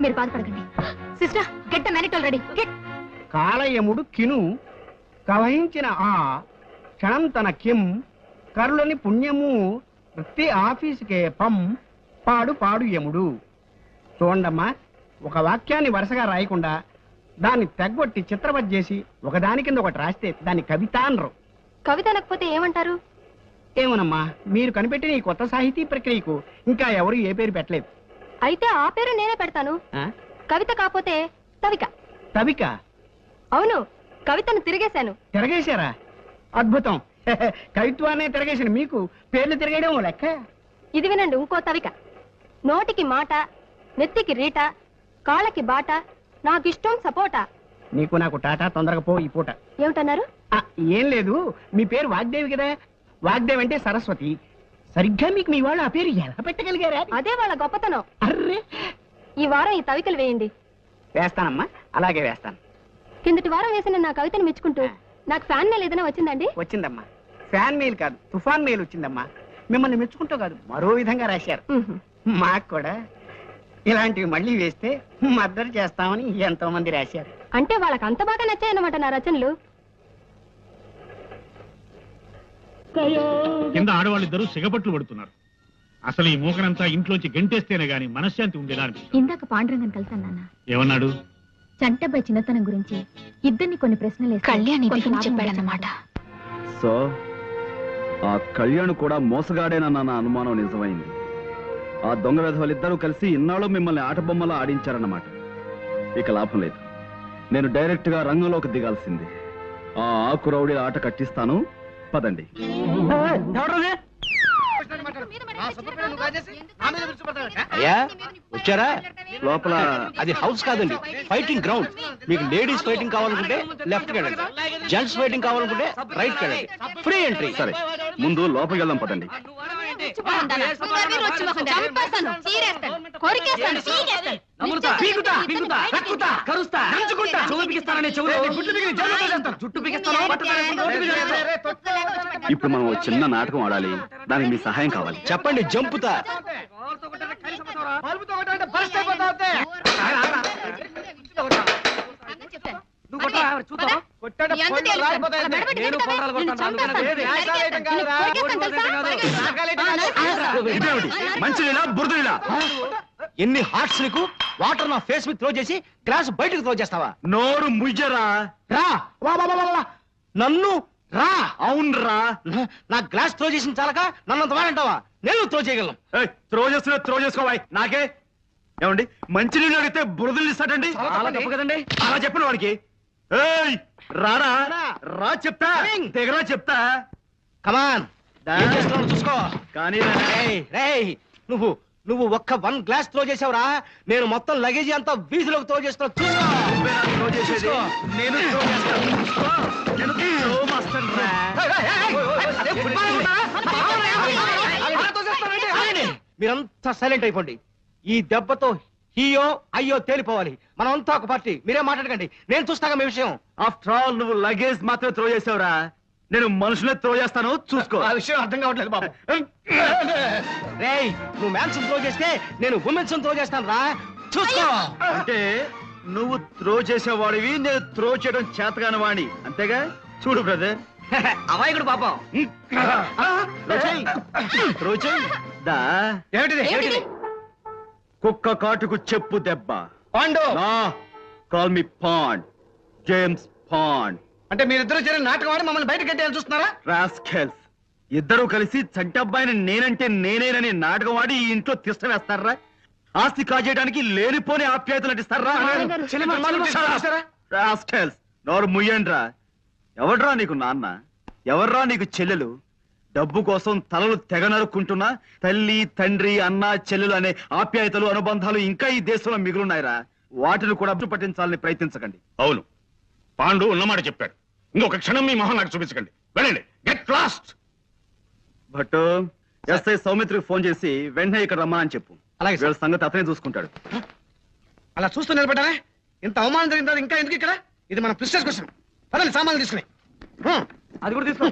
మీరు బాధపడకండి. Sister, get the mannitol ready. Get. కాలయముడు కిను కవహించిన ఆ క్షణం తన కిం కరులని పుణ్యము వృత్తి ఆఫీసుకే పం పాడు పాడు యముడు. చూడండమ్మా, ఒక వాక్యాన్ని వరుసగా రాయకుండా దాన్ని తెగ్గొట్టి చిత్రవత్ చేసి ఒకదాని కింద ఒకటి రాస్తే దాన్ని కవిత అనరు. కవిత అనకపోతే ఏమంటారు? ఏమోనమ్మా, మీరు కనిపెట్టిన ఈ కొత్త సాహితీ ప్రక్రియకు ఇంకా ఎవరు ఏ పేరు పెట్టలేదు. అయితే ఆ పేరు నేనే పెడతాను. ఆ? కవిత కాకపోతే తవిక. తవిక అవును, కవితను తిరిగేశాను. తిరగేశారా? అద్భుతం. కవిత్వాన్ని తిరగేసిన మీకు పేర్లు తిరగడం లెక్క. ఇది వినండి, ఇంకో తవిక. నోటికి మాట, నెత్తికి రీట, కాళ్ళకి బాట, నాకిష్టం సపోటా. నీకు నాకు టాటా, తొందరగా పో ఈ పూట. ఏమిటన్నారు? ఏం లేదు, మీ పేరు వాగ్దేవి కదా. వాగ్దేవి అంటే సరస్వతి. సరిగ్గా మీకు మీ వాళ్ళు ఆ పేరు ఎలా పెట్టగలిగారా? అదే వాళ్ళ గొప్పతనం. అర్రే, ఈ వారం ఈ తవికలు వేయండి. వేస్తానమ్మా, అలాగే వేస్తాను. కిందటి వారం వేసిన నా కవితను మెచ్చుకుంటూ నాకు ఫ్యాన్ మెయిల్ ఏదైనా వచ్చిందండి? వచ్చిందమ్మా. ఫ్యాన్ మెయిల్ కాదు, తుఫాన్ మెయిల్ వచ్చిందమ్మా. మిమ్మల్ని మెచ్చుకుంటూ కాదు, మరో విధంగా రాశారు. ఉహు. మాకు కూడా ఇలాంటివి మళ్ళీ వేస్తే మద్దతు చేస్తామని ఎంతో మంది రాశారు. అంటే వాళ్ళకి అంత బాగా నచ్చాయన్నమాట నా రచనలు. కింద ఆడవాళ్ళిద్దరూ సిగపట్లు పడుతున్నారు. అసలు ఈ మూకనంతా ఇంట్లోంచి గంటేస్తేనే గాని మనశ్శాంతి ఉండేలా అనిపిస్తుంది. ఇందాక పాండురంగం కలిసాను నాన్న. ఏమన్నాడు? చంటబ్బాయి చిన్నతనం గురించి ఇద్దరిని కొన్ని ప్రశ్నలు కళ్యాణి చెప్పాడన్నమాట. సో ఆ కళ్యాణ్ కూడా మోసగాడేనన్న నా అనుమానం నిజమైంది. ఆ దొంగ విధవలిద్దరూ కలిసి ఇన్నాళ్ళు మిమ్మల్ని ఆట బొమ్మలా ఆడించారన్నమాట. ఇక లాభం లేదు, నేను డైరెక్ట్ గా రంగంలోకి దిగాల్సింది. ఆ ఆకురౌడి ఆట కట్టిస్తాను, పదండి. అయ్యా వచ్చారా? లోపల అది హౌస్ కాదండి, ఫైటింగ్ గ్రౌండ్. మీకు లేడీస్ ఫైటింగ్ కావాలనుకుంటే లెఫ్ట్ వెళ్ళండి, జెంట్స్ ఫైటింగ్ కావాలనుకుంటే రైట్ వెళ్ళండి. Free entry. సరే, ముందు లోపలికి వెళ్దాం, పదండి. ఇప్పుడు మనం ఒక చిన్న నాటకం ఆడాలి, దానికి మీ సహాయం కావాలి. చెప్పండి, జంపుతా. మంచినీళ్ళ బురదీలా? ఎన్ని హార్ట్స్ నీకు? వాటర్ నా ఫేస్ మీద త్రో చేసి గ్లాస్ బయటకు త్రో చేస్తావా? నోరు ముయ్యరా. రా, వా, వా, వా, వా, వా. నన్ను రా. అవునరా, నా గ్లాస్ త్రో చేసిన చాలక నన్నంత వాడంటావా? నేను త్రో చేయగలను. త్రో చేసుకోవాలి నాకే. ఏమండి, మంచినీళ్ళు అడిగితే బురదలు ఇస్తాడండి? అలా తప్పు కదండి. అలా చెప్పిన వాడికి ఏయ్ రారా, రా చెప్తా, తెగరా చెప్తా. కమాన్, ఏం చేస్తున్నావు చూసుకో. కానీ రేయ్, రేయ్, నువ్వు ఒక్క 1 గ్లాస్ త్రో చేసావురా, నేను మొత్తం లగేజీ అంతా వీధిలోకి త్రో చేస్తున్నా. చూసుకో. త్రో చేసేది నేను త్రో చేస్తాను. నేను త్రో మాస్టర్ రా. మీరంతా సైలెంట్ అయిపోండి. ఈ దెబ్బతో హీయో అయ్యో తేలిపోవాలి. మనం అంతా ఒక పార్టీ. మీరే మాట్లాడకండి, నేను చూస్తాగా మీ విషయం. ఆఫ్టర్ ఆల్ నువ్వు లగేజ్ మాత్రమే త్రో చేసావురా, నేను మనుషులే త్రో చేస్తాను, చూసుకో. ఆ విషయం అర్థం కావట్లేదు బాబు. రేయ్, నువ్వు మ్యాన్స్ త్రో చేస్తే నేను ఉమెన్స్ త్రో చేస్తాను రా, చూసుకో. అంటే నువ్వు త్రో చేసేవాడివి, నేను త్రో చేయడం చేతగాని వాణి, అంతేగా? చూడు బ్రదర్, అమాయకుడు పాపం. త్రో చేయి. దా, ఏమిటిది? కుక్క కాటుకు చెప్పు దెబ్బ. Pandu call me Pond, James Pond. అంటే మీరిద్దరు చేరిన నాటకం ఆడి మమ్మల్ని బయట కట్టేయాలని చూస్తున్నారా? రాస్కెల్స్, ఇద్దరు కలిసి చంటబ్బాయిని నేనంటే నేనేనని నాటకం ఆడి ఈ ఇంట్లో తిష్ట వేస్తారా? ఆస్తి కాజేయడానికి లేనిపోని ఆప్యాయతలు నటిస్తారా? రాస్కెల్స్, నోరు ముయ్యండ్రా. ఎవడ్రా నీకు నాన్న? ఎవర్రా నీకు చెల్లెలు? డబ్బు కోసం తలలు తెగ నరుక్కుంటున్నా తల్లి, తండ్రి, అన్న, చెల్లెలు అనే ఆప్యాయతలు, అనుబంధాలు ఇంకా ఈ దేశంలో మిగులున్నాయిరా. వాటిని కూడా పట్టించాలని ప్రయత్నించకండి. అవును, పాండు ఉన్నమాట చెప్పాడు. ఇంకొక క్షణం మీ మొహం నాకు చూపించకండి. వెళ్ళండి, గెట్ లాస్ట్. బట్ ఎస్ఐ సౌమిత్రికి ఫోన్ చేసి వెంటనే ఇక్కడ రమ్మా అని చెప్పు. అలాగే సార్. వీళ్ళ సంగతి అతనే చూసుకుంటాడు. అలా చూస్తూ నిలబడ్డానే, ఇంత అవమానం జరిగిన తర్వాత ఇంకా ఎందుకు ఇక్కడ? ఇది మన ప్రిస్టేజ్ కోసం. పదండి సామాన్లు తీసుకుని. అది కూడా తీసుకో.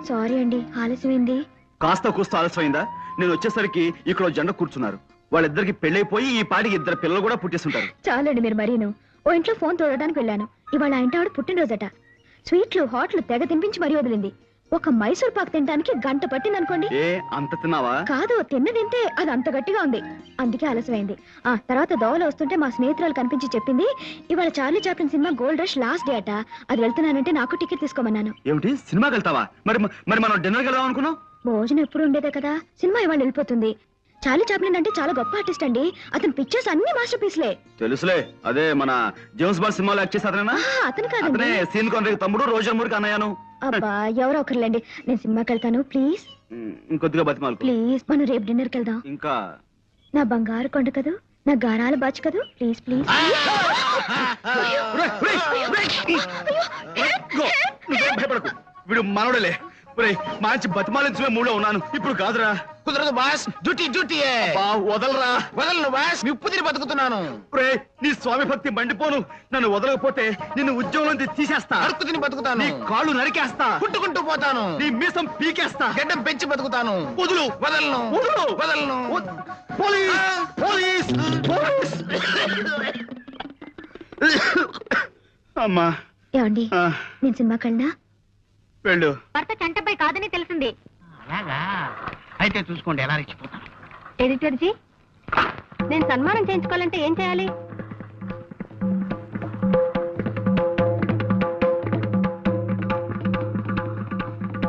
సారీ అండి, ఆలస్యమైంది. కాస్త కూస్త ఆలస్యమైందా? నేను వచ్చేసరికి ఇక్కడ ఓ జంట కూర్చున్నారు. వాళ్ళిద్దరికి పెళ్ళైపోయి ఈ పాటికి 2 పిల్లలు కూడా పుట్టేస్తుంటారు. చాలండి మీరు మరీను. ఓ ఇంట్లో ఫోన్ తోడడానికి వెళ్ళాను. ఇవాళ ఆ ఇంటి ఆవిడ పుట్టినరోజట. స్వీట్లు హాట్లు తెగ తినిపించి మరీ వదిలింది. ఒక మైసూర్ పాక్ తినడానికి గంట పట్టింది అనుకోండి. ఏ అంత తిన్నావా? కాదు, తిన్నదింతే, అది అంత గట్టిగా ఉంది. అందుకే ఆలస్యమైంది. ఆ తర్వాత దోవలో వస్తుంటే మా స్నేహితురాలు కనిపించి చెప్పింది, ఇవాళ Charlie Chaplin cinema gold rush last day అట. అది వెళ్తున్నానంటే నాకు టికెట్ తీసుకోమన్నాను. ఏమిటి, సినిమాకి వెళ్తావా? మరి మరి మనం డిన్నర్కి వెళ్దాం అనుకున్నాం. భోజనం ఎప్పుడు ఉండేదే కదా, సినిమా ఇవాళ వెళ్ళిపోతుంది. చార్లీ చాప్లిన్ అంటే చాలా గొప్ప ఆర్టిస్ట్ అండి. అతని పిక్చర్స్ అన్ని మాస్టర్ పీస్లే. తెలుసులే, అదే మన జేమ్స్ బాండ్ సినిమాలో యాక్ట్ చేసి అతనేనా? అతను కాదండి. అతనే సీన్ కాంట్రాక్ట్ తమ్ముడు, రోజర్ మూర్కి అన్నయ్యను. అబ్బా, ఎవరో ఒకరులేండి. నేను సినిమాకి వెళ్తాను ప్లీజ్. ఇంకొద్దిగా బతిమాలకు. ప్లీజ్, మనం రేపు డిన్నర్కి వెళ్దాం. ఇంకా నా బంగారు కొండ కదూ, నా గారాల బాచు కదూ, ప్లీజ్ ప్లీజ్. నువ్వేం భయపడకు, వీడు మనోడలే. మంచి బతిమాలించే మూడో ఉన్నాను. ఇప్పుడు కాదురా. కుదరదు బాస్, డ్యూటీ డ్యూటీయే. వదలరా. వదలను బాస్, నిప్పు తిని బతుకుతున్నాను. నీ స్వామి భక్తి మండిపోను. నన్ను వదలకపోతే నిన్ను ఉద్యోగం నుంచి తీసేస్తా. అడుక్కు తిని బతుకుతాను. నీ కాళ్ళు నరికేస్తా. పుట్టుకుంటూ పోతాను. నీ మీసం పీకేస్తా. గడ్డం పెంచి బతుకుతాను. వదులు. వదలను. వదులు. వదలను. పోలీస్. పోలీస్. పోలీస్. అమ్మా. ఏమండి, నేను సినిమాకి వెళ్ళినా? వెళ్ళు. భర్త చంటపై కాదని తెలిసింది. అలాగా అయితే చూసుకోండి ఎలా రెచ్చిపోతాను. ఎడిటర్ జీ, నేను సన్మానం చేయించుకోవాలంటే ఏం చేయాలి?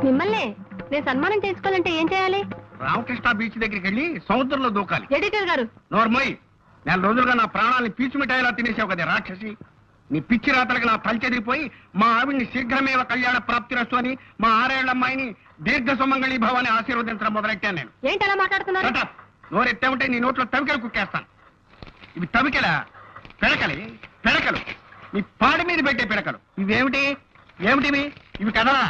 మిమ్మల్ని నేను సన్మానం చేయించుకోవాలంటే ఏం చేయాలి? రామకృష్ణ బీచ్ దగ్గరికి వెళ్ళి సముద్రంలో దూకాలి. ఎడిటర్ గారు, నోర్మోయ్, 4 రోజులుగా నా ప్రాణాన్ని పీచు మిఠాయిలా తినేసావు కదా రాక్షసి. నీ పిచ్చి రాతలకు నా తలచెదిరిపోయి మా ఆవిడ్ని శీఘ్రమేవ కళ్యాణ ప్రాప్తిరస్తు అని మా 6 ఏళ్ల అమ్మాయిని దీర్ఘ సుమంగళి భవాన్ని ఆశీర్వదించడం మొదలెట్టాను నేను. ఏంటి అలా మాట్లాడుతున్నారు? నోరెత్తే ఉంటే నీ నోట్లో తవికలు కుక్కేస్తాను. ఇవి తవికలా? పిడకలి పిడకలు, నీ పాడి మీద పెట్టే పిడకలు. ఇవేమిటి? ఏమిటివి? ఇవి కదలా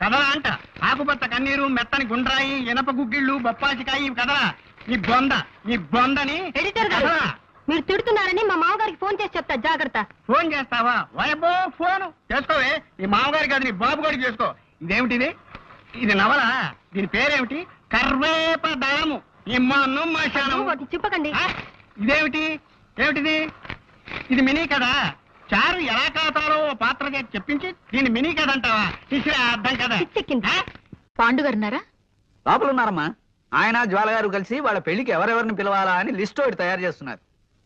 కదలా అంట. ఆకుపచ్చ కన్నీరు, మెత్తని గుండ్రాయి, ఇనప గుగ్గిళ్ళు, బొప్పాసికాయి, ఇవి కదలా. నీ బొందని. ఎడిటర్ గారు, మీరు తిడుతున్నారని మా మామగారికి ఫోన్ చేసి చెప్తా, జాగ్రత్త. ఫోన్ చేస్తావా? వాయబ్బో, ఫోన్ చేసుకోవే. నీ మామగారికి కాదు, నీ బాబు గారికి చేసుకో. ఇదేమిటిది? ఇది నవల. దీని పేరేమిటి? కర్వేపదాము. ఇమ్మాను మాశాను. అది చెప్పకండి. ఇదేమిటి? ఏమిటిది? ఇది మినీ కదా. చారు ఎలా కాతారో పాత్ర చేసి చెప్పించి దీన్ని మినీ కథ అంటావా? ఇసురా అర్థం కదా. పాండు గారు ఉన్నారా? లోపల ఉన్నారమ్మా. ఆయన జ్వాల గారు కలిసి వాళ్ళ పెళ్లికి ఎవరెవరిని పిలవాలా అని లిస్ట్ ఒకటి తయారు చేస్తున్నారు.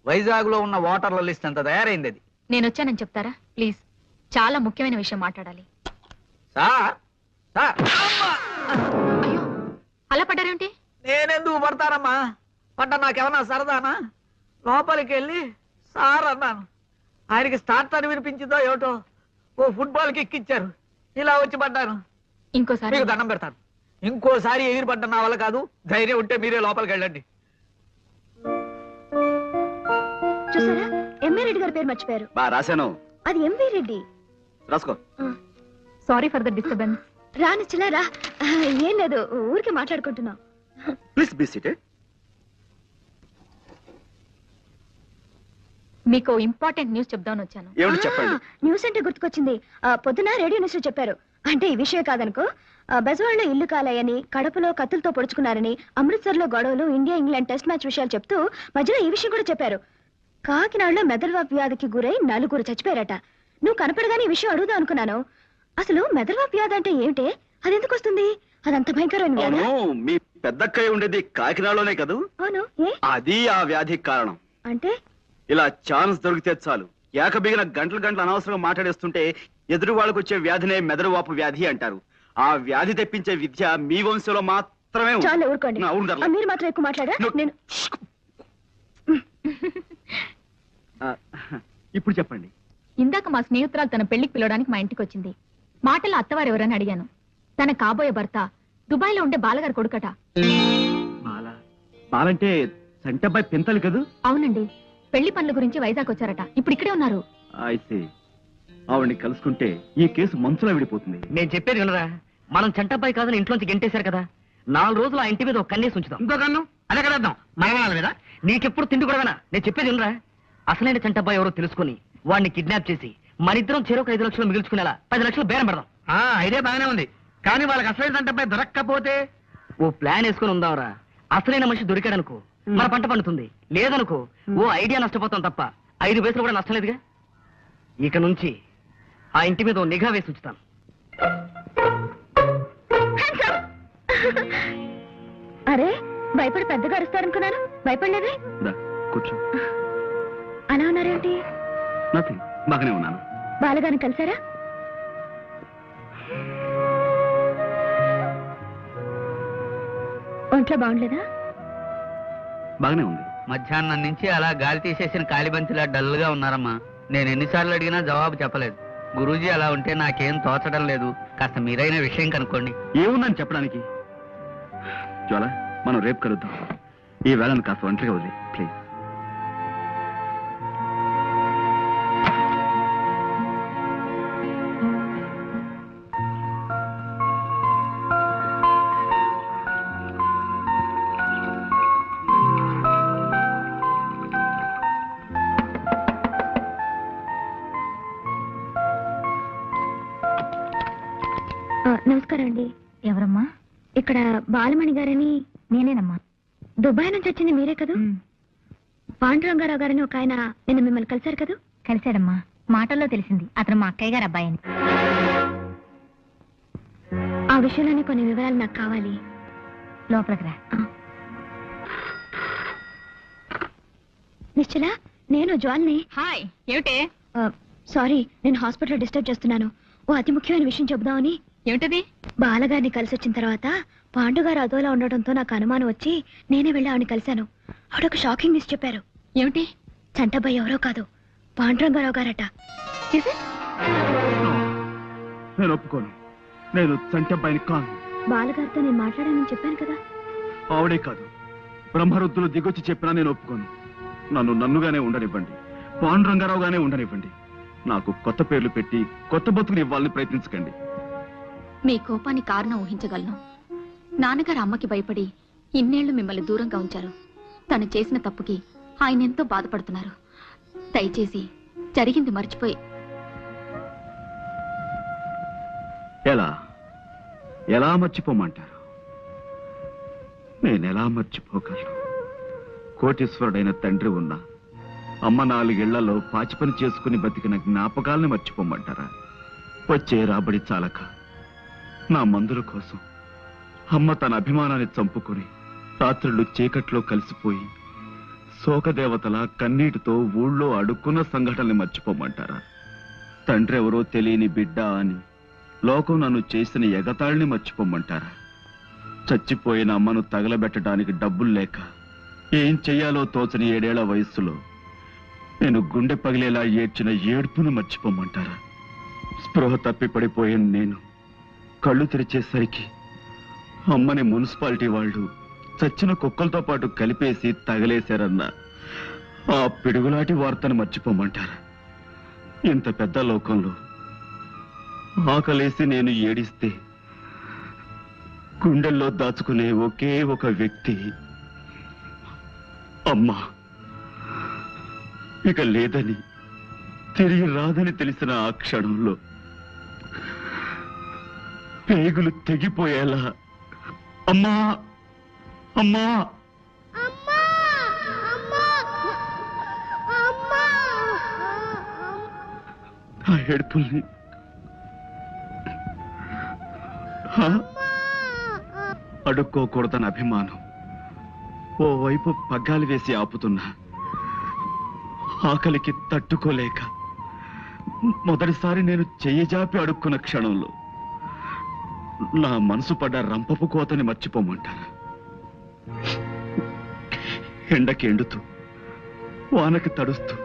వైజాగ్ లో ఉన్న ఓటర్ల లిస్ట్ అంతా తయారైంది. అది నేను వచ్చానని చెప్తారా ప్లీజ్? చాలా ముఖ్యమైన విషయం మాట్లాడాలి. సార్ సార్, అయ్యో, అలా పడ్డారేంటి? నేనెందుకు పడతానమ్మా? పడ్డ నాకేమన్నా సరదానా? లోపలికి వెళ్ళి సార్ అన్నాను. ఆయనకి స్టార్ట్ అని వినిపించిందో ఏమిటో, ఓ ఫుట్బాల్ కి ఎక్కిచ్చారు. ఇలా వచ్చి పడ్డాను. ఇంకోసారి మీకు దండం పెడతాను. ఇంకోసారి ఎగిరి పడ్డ నా వల్ల కాదు. ధైర్యం ఉంటే మీరే లోపలికి వెళ్ళండి. చూసారా, ఎంవీ రెడ్డి గారి పేరు మర్చిపోయారు. బా రాశాను. అది ఎంవీ రెడ్డి. రాసుకో. Sorry for the disturbance. రానిచ్చినా రా. ఏం లేదు, ఊరికే మాట్లాడుకుంటున్నాం. Please be seated. మీకు ఇంపార్టెంట్ న్యూస్ చెప్దామని వచ్చాను. ఏమిటి చెప్పండి. న్యూస్ అంటే గుర్తుకొచ్చింది. పొద్దున రేడియో న్యూస్ లో చెప్పారు. అంటే ఈ విషయం కాదనుకో. బెజవాడలో ఇల్లు కాలాయని, కడపలో కత్తులతో పొడుచుకున్నారని, అమృత్సర్ లో గొడవలు, ఇండియా ఇంగ్లాండ్ టెస్ట్ మ్యాచ్ విషయాలు చెప్తూ మధ్యలో ఈ విషయం కూడా చెప్పారు. కాకినాడలో మెదడువాపు వ్యాధికి గురై 4 చచ్చిపోయారట. నువ్వు కనపడగానే ఈ విషయం అడుగుదాం అనుకున్నాను. అసలు మెదడువాపు వ్యాధి అంటే ఏమిటే? అది ఎందుకు వస్తుంది? అదంత భయంకరమైన వ్యాధి? అవును, మీ పెద్దక్కయ్య ఉండేది కాకినాడలోనే కదూ? అవును. ఏ అది ఆ వ్యాధికి కారణం. అంటే? ఇలా ఛాన్స్ దొరికితే చాలు, ఏకబిగిన గంటలు అనవసరంగా మాట్లాడేస్తుంటే ఎదురు వాళ్ళకు వచ్చే వ్యాధినే మెదడువాపు వ్యాధి అంటారు. ఆ వ్యాధి తెప్పించే విద్య మీ వంశంలో మాత్రమే ఉంది. చాలు ఊరుకోండి. అవును ధర్మ. మీరు మాత్రం ఎక్కువ మాట్లాడా? నేను ఇప్పుడు చెప్పండి. ఇందాక మా స్నేహితురాలు తన పెళ్లికి పిలవడానికి మా ఇంటికి వచ్చింది. మాటల అత్తవారు ఎవరని అడిగాను. తన కాబోయే భర్త దుబాయ్ లో ఉండే బాలగారు కొడుకట. బాలంటే సంటబ్బాయి పింతలు కదూ? అవునండి, పెళ్లి పనుల గురించి వైజాగ్ వచ్చారట. ఇప్పుడు ఇక్కడే ఉన్నారు. ఆవిడ్ని కలుసుకుంటే ఈ కేసు మనసులో విడిపోతుంది. నేను చెప్పేది వినరా, మనం చంటబ్బాయి కాదని ఇంట్లోంచి గెంటేశారు కదా, 4 రోజులు ఆ ఇంటి మీద ఒక కన్నేసి ఉంచుదాం. ఇంకో కన్ను అదే కదేద్దాం మనవాళ్ళ మీద. నీకెప్పుడు తిండి కూడా వినా, నేను చెప్పేది వినరా. అసలైన చంటబ్బాయి ఎవరో తెలుసుకుని వాడిని కిడ్నాప్ చేసి మనిద్దరం చెరొక 5 లక్షలు మిగుల్చుకునేలా 10 లక్షలు బేరం పెడదాం. ఐడియా బాగానే ఉంది, కానీ వాళ్ళకి అసలు అంటే దొరక్కపోతే ఓ ప్లాన్ వేసుకుని ఉందాంరా. అసలైన మనిషి దొరికాడనుకో మన పంట పండుతుంది, లేదనుకో ఓ ఐడియా నష్టపోతాం తప్ప 5 పైసలు కూడా నష్టం లేదుగా. ఇక నుంచి ఆ ఇంటి మీద ఓ నిఘా వేసి ఉంచుతాను. అరే భయపడి పెద్దగా అరుస్తారనుకున్నాను, భయపడలేదే. దా, కూర్చో. అలా ఉన్నారేంటి? నథింగ్, బాగానే ఉన్నాను. బాలగాని కలిసారా? ఒంట్లో బాగుండలేదా? బాగానే ఉంది. మధ్యాహ్నం నుంచి అలా గాలి తీసేసిన కాలిబంతిలా డల్ గా ఉన్నారమ్మా. నేను ఎన్నిసార్లు అడిగినా జవాబు చెప్పలేదు. గురూజీ అలా ఉంటే నాకేం తోచడం లేదు, కాస్త మీరైన విషయం కనుక్కోండి. ఏముందని చెప్పడానికి? జ్వాల, మనం రేపు కలుద్దాం. ఈ వేళను కాస్త ఒంటరిగా వదిలే ప్లీజ్. నమస్కారం అండి. ఎవరమ్మా? ఇక్కడ బాలమణి గారని. నేనేనమ్మా. దుబాయ్ నుంచి వచ్చింది మీరే కదా? పాండురంగారావు గారని ఒక ఆయన నిన్న మిమ్మల్ని కలిశారు కదా? కలిశాడమ్మా, మాటల్లో తెలిసింది అతను మా అక్కయ్య గారు అబ్బాయి అని. ఆ విషయంలోనే కొన్ని వివరాలు నాకు కావాలి. లోపలికి రా. నిశ్చల, నేను జ్వాల్ని. హాయ్, ఏమిటే? సారీ, నేను హాస్పిటల్లో డిస్టర్బ్ చేస్తున్నాను. ఓ అతి ముఖ్యమైన విషయం చెబుదామని. ఏమిటది? బాలగారిని కలిసి వచ్చిన తర్వాత పాండుగారు అదోలా ఉండటంతో నాకు అనుమానం వచ్చి నేనే వెళ్ళి ఆవిడని కలిశాను. ఆవిడొక షాకింగ్ న్యూస్ చెప్పారు. ఏమిటి? చంటబ్బాయి ఎవరో కాదు, పాండురంగారావు గారట. నేను ఒప్పుకోను. నేను చంటబ్బాయిని కాను. బాలగారితో నేను మాట్లాడానని చెప్పాను కదా. ఆవిడే కాదు, బ్రహ్మరుద్దులు దిగొచ్చి చెప్పినా నేను ఒప్పుకోను. నన్ను నన్నుగానే ఉండనివ్వండి, పాండురంగారావుగానే ఉండనివ్వండి. నాకు కొత్త పేర్లు పెట్టి కొత్త బతుకుని ఇవ్వాలని ప్రయత్నించకండి. మీ కోపానికి కారణం ఊహించగలను. నాన్నగారు అమ్మకి భయపడి ఇన్నేళ్లు మిమ్మల్ని దూరంగా ఉంచారు. తను చేసిన తప్పుకి ఆయన ఎంతో బాధపడుతున్నారు. దయచేసి జరిగింది మర్చిపోయి. ఎలా ఎలా మర్చిపోమంటారు? నేనెలా మర్చిపోగలను? కోటీశ్వరుడైన తండ్రి ఉన్నా అమ్మ 4 ఏళ్లలో పాచి పని చేసుకుని బతికిన జ్ఞాపకాలని మర్చిపోమంటారా? వచ్చే రాబడి చాలక నా మందుల కోసం అమ్మ తన అభిమానాన్ని చంపుకుని రాత్రులు చీకట్లో కలిసిపోయి శోకదేవతల కన్నీటితో ఊళ్ళో అడుక్కున్న సంఘటనల్ని మర్చిపోమంటారా? తండ్రి ఎవరో తెలియని బిడ్డ అని లోకం నన్ను చేసిన ఎగతాళిని మర్చిపోమంటారా? చచ్చిపోయిన అమ్మను తగలబెట్టడానికి డబ్బులు లేక ఏం చెయ్యాలో తోచని 7 ఏళ్ల వయస్సులో నేను గుండె పగిలేలా ఏడ్చిన ఏడ్పును మర్చిపోమంటారా? స్పృహ తప్పి పడిపోయిన నేను కళ్ళు తెరిచేసరికి అమ్మని మున్సిపాలిటీ వాళ్ళు చచ్చిన కుక్కలతో పాటు కలిపేసి తగలేశారన్న ఆ పిడుగులాంటి వార్తను మర్చిపోమంటారా? ఇంత పెద్ద లోకంలో ఆకలేసి నేను ఏడిస్తే గుండెల్లో దాచుకునే ఒకే ఒక వ్యక్తి అమ్మా. ఇక లేదని తిరిగి రాదని తెలిసిన ఆ క్షణంలో పేగులు తెగిపోయేలా అమ్మా అమ్మా ఆ ఏడుపుల్ని అడుక్కోకూడదని అభిమానం ఓవైపు పగ్గాలు వేసి ఆపుతున్నా ఆకలికి తట్టుకోలేక మొదటిసారి నేను చెయ్యజాపి అడుక్కున్న క్షణంలో నా మనసు పడ్డ రంపపు కోతని మర్చిపోమంటారా? ఎండకి ఎండుతూ వానకి తడుస్తూ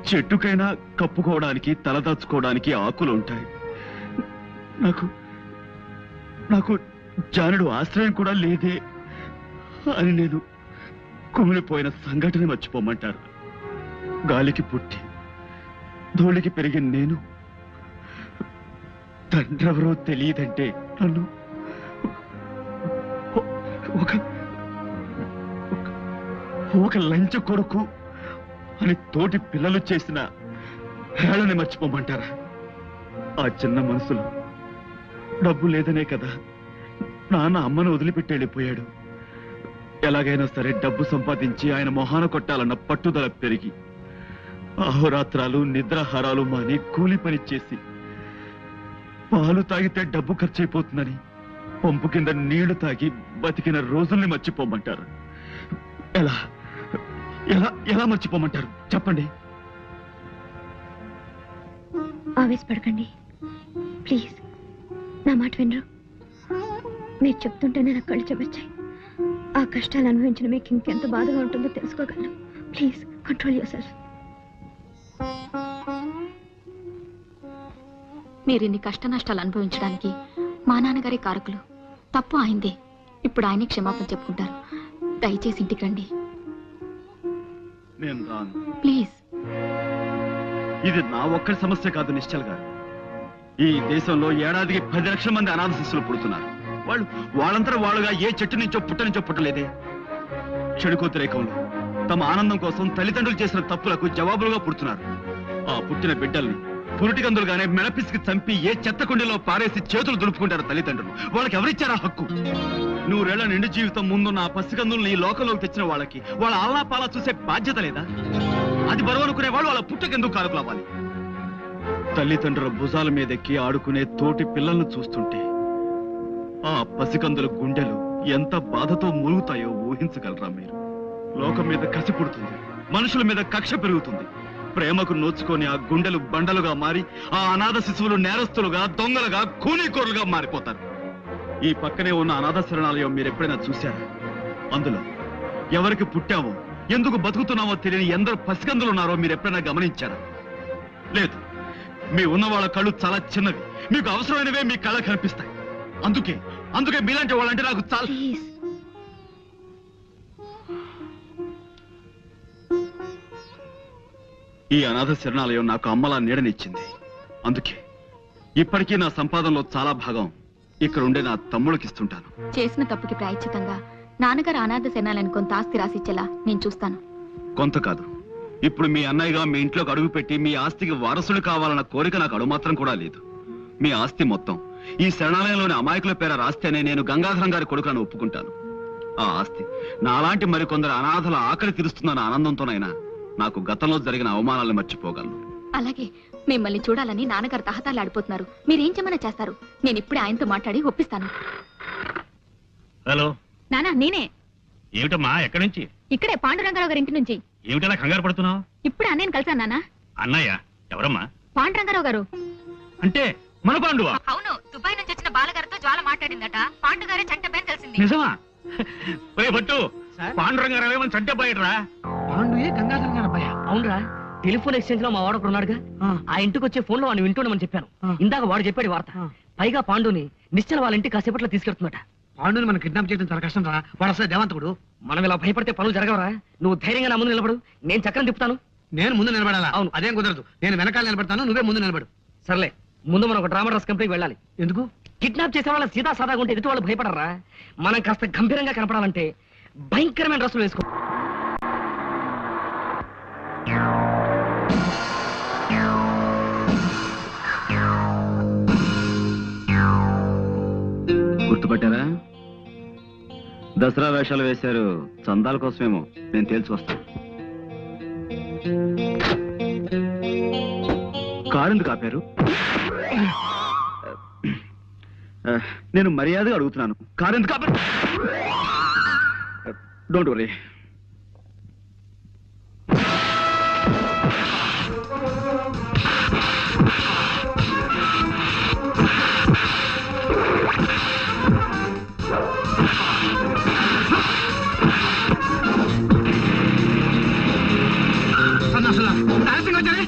చెట్టుకైనా కప్పుకోవడానికి తలదాచుకోవడానికి ఆకులు ఉంటాయి. నాకు నాకు జానుడు ఆశ్రయం కూడా లేదే అని నేను కుమిలిపోయిన సంఘటన మర్చిపోమంటారు? గాలికి పుట్టి ధూళికి పెరిగిన నేను తండ్రెవరో తెలియదంటే నన్ను ఒక లంచ కొడుకు అని తోటి పిల్లలు చేసిన హేళని మర్చిపోమంటారా? ఆ చిన్న మనసులో డబ్బు లేదనే కదా నాన్న అమ్మను వదిలిపెట్టి వెళ్ళిపోయాడు. ఎలాగైనా సరే డబ్బు సంపాదించి ఆయన మొహాన కొట్టాలన్న పట్టుదల పెరిగి అహోరాత్రాలు నిద్రాహారాలు మాని కూలి పని చేసి పాలు తాగితే డబ్బు ఖర్చయిపోతుందని పంపు కింద నీళ్లు తాగి బతికిన రోజుల్ని మర్చిపోమంటారు. ఎలా ఎలా ఎలా మర్చిపోమంటారు చెప్పండి? ఆవేశపడకండి ప్లీజ్, నా మాట వినరు. మీరు చెప్తుంటేనే నా కళ్ళు చెమర్చాయి. ఆ కష్టాలు అనుభవించిన మీకు ఇంకెంత బాధగా ఉంటుందో తెలుసుకోగలను. Please control yourself. మీరు ఇన్ని కష్ట నష్టాలు అనుభవించడానికి మా నాన్నగారే కారకులు. తప్పు ఆయనదే. ఇప్పుడు ఆయనే క్షమాపణ చెప్పుకుంటారు. దయచేసి ఇంటికి రండి నేను రాను. ప్లీజ్. ఇది నా ఒక్కరి సమస్య కాదు నిశ్చల్ గారు. ఈ దేశంలో ఏడాదికి 10 లక్షల మంది అనాథ శిశువులు పుడుతున్నారు. వాళ్ళంతా వాళ్ళుగా ఏ చెట్టు నుంచో పుట్టలేదే. చెడుకోతిరేకంలో తమ ఆనందం కోసం తల్లిదండ్రులు చేసిన తప్పులకు జవాబులుగా పుడుతున్నారు. ఆ పుట్టిన బిడ్డల్ని పురుటికందులుగానే మెడపిసికి చంపి ఏ చెత్త కుండీలో పారేసి చేతులు దులుపుకుంటారు తల్లిదండ్రులు. వాళ్ళకి ఎవరిచ్చారా హక్కు? 100 ఏళ్ల నిండు జీవితం ముందున్న ఆ పసికందుల్ని ఈ లోకంలోకి తెచ్చిన వాళ్ళకి వాళ్ళ ఆలాపాలా చూసే బాధ్యత లేదా? అది బరువు అనుకునే వాళ్ళు వాళ్ళ పుట్టకెందుకు కారకులు అవ్వాలి? తల్లిదండ్రుల భుజాల మీదెక్కి ఆడుకునే తోటి పిల్లలను చూస్తుంటే ఆ పసికందుల గుండెలు ఎంత బాధతో మూలుగుతాయో ఊహించగలరా మీరు? లోకం మీద కసి పుడుతుంది, మనుషుల మీద కక్ష పెరుగుతుంది. ప్రేమకు నోచుకొని ఆ గుండెలు బండలుగా మారి ఆ అనాథ శిశువులు నేరస్తులుగా, దొంగలుగా, కూనీకోరులుగా మారిపోతారు. ఈ పక్కనే ఉన్న అనాథ శరణాలయం మీరెప్పుడైనా చూశారా? అందులో ఎవరికి పుట్టామో, ఎందుకు బతుకుతున్నామో తెలియని ఎందరు పసికందులు ఉన్నారో మీరెప్పుడైనా గమనించారా? లేదు. మీ ఉన్న వాళ్ళ కళ్ళు చాలా చిన్నవి. మీకు అవసరమైనవే మీ కళ్ళ కనిపిస్తాయి. అందుకే మీలాంటి వాళ్ళంటే నాకు చాలా. ఈ అనాథ శరణాలయం నాకు అమ్మలా నీడనిచ్చింది. అందుకే ఇప్పటికీ నా సంపాదనలో చాలా భాగం ఇక్కడ ఉండే నా తమ్ముడికి ఇస్తుంటాను. చేసిన తప్పుకి ప్రాయశ్చితంగా నాన్నగారు అనాథ శరణాలను కొంత ఆస్తి రాసిచ్చేలా నేను చూస్తాను. కొంత కాదు, ఇప్పుడు మీ అన్నయ్యగా మీ ఇంట్లోకి అడుగుపెట్టి మీ ఆస్తికి వారసులు కావాలన్న కోరిక నాకు అడుమాత్రం కూడా లేదు. మీ ఆస్తి మొత్తం ఈ శరణాలయంలోని అమాయకుల పేర రాస్తేనే నేను గంగాధరం గారి కొడుకులను ఒప్పుకుంటాను. ఆ ఆస్తి నాలాంటి మరికొందరు అనాథల ఆకలి తీరుస్తుందన్న ఆనందంతోనైనా నాకు గతంలో జరిగిన అవమానాలను మర్చిపోగలను. అలాగే మిమ్మల్ని చూడాలని నాన్నగారు తహతాలాడిపోతున్నారు. మీరేం చెమన్నా చేస్తారు. నేను ఇప్పుడే ఆయనతో మాట్లాడి ఒప్పిస్తాను. హలో నానా, నేనే. ఏమిటమ్మా, ఎక్కడి నుంచి? ఇక్కడే పాండురంగారావు గారి ఇంటి నుంచి. ఏమిటలా కంగారు పడుతున్నావు? ఇప్పుడే అన్నయ్యను కలిసాను నాన్న. అన్నయ్య ఎవరమ్మా? పాండురంగారావు గారు. అంటే మన పాండువా? అవును, దుబాయ్ నుంచి వచ్చిన బాలగారితో జ్వాల మాట్లాడిందట. పాండు గారే చంటపైన తెలిసింది. నిజమా? పట్టు పాండురంగారావు ఏమని చంటే పోయట్రా? పాండుయే గంగాధరం గారి అబ్బాయి. అవునరా, టెలిఫోన్ ఎక్స్చేంజ్ లో మా వాడు ఒకడు ఉన్నాడుగా, ఆ ఇంటికి వచ్చే ఫోన్ లో వాడిని వింటున్నామని చెప్పాను. ఇందాక వాడు చెప్పాడు వార్త. పైగా పాండుని నిశ్చల వాళ్ళ ఇంటికి కాసేపట్లో తీసుకెళ్తున్నట. పాండుని మనం కిడ్నాప్ చేయడం చాలా కష్టం రా. వాడు అసలు దేవంతకుడు. మనం ఇలా భయపడితే పనులు జరగవరా? నువ్వు ధైర్యంగా నా ముందు నిలబడు, నేను చక్రం తిప్పుతాను. నేను ముందు నిలబడాలా? అవును, అదేం కుదరదు. నేను వెనకాల నిలబడతాను, నువ్వే ముందు నిలబడు. సర్లే, ముందు మనం ఒక డ్రామా డ్రెస్ కంపెనీకి వెళ్ళాలి. ఎందుకు? కిడ్నాప్ చేసే వాళ్ళ సీదా సాదాగా ఉంటే ఎదుటి వాళ్ళు భయపడరా? మనం కాస్త గంభీరంగా కనపడాలంటే భయంకరమైన డ్రెస్సులు వేసుకో. గుర్తుపట్టారా? దసరా వేషాలు వేశారు. చందాల కోసమేమో, నేను తేల్చుకొస్తాను. కారు ఎందుకు ఆపారు? నేను మర్యాదగా అడుగుతున్నాను, కారు ఎందుకు ఆపారు? Don't worry. వచ్చారే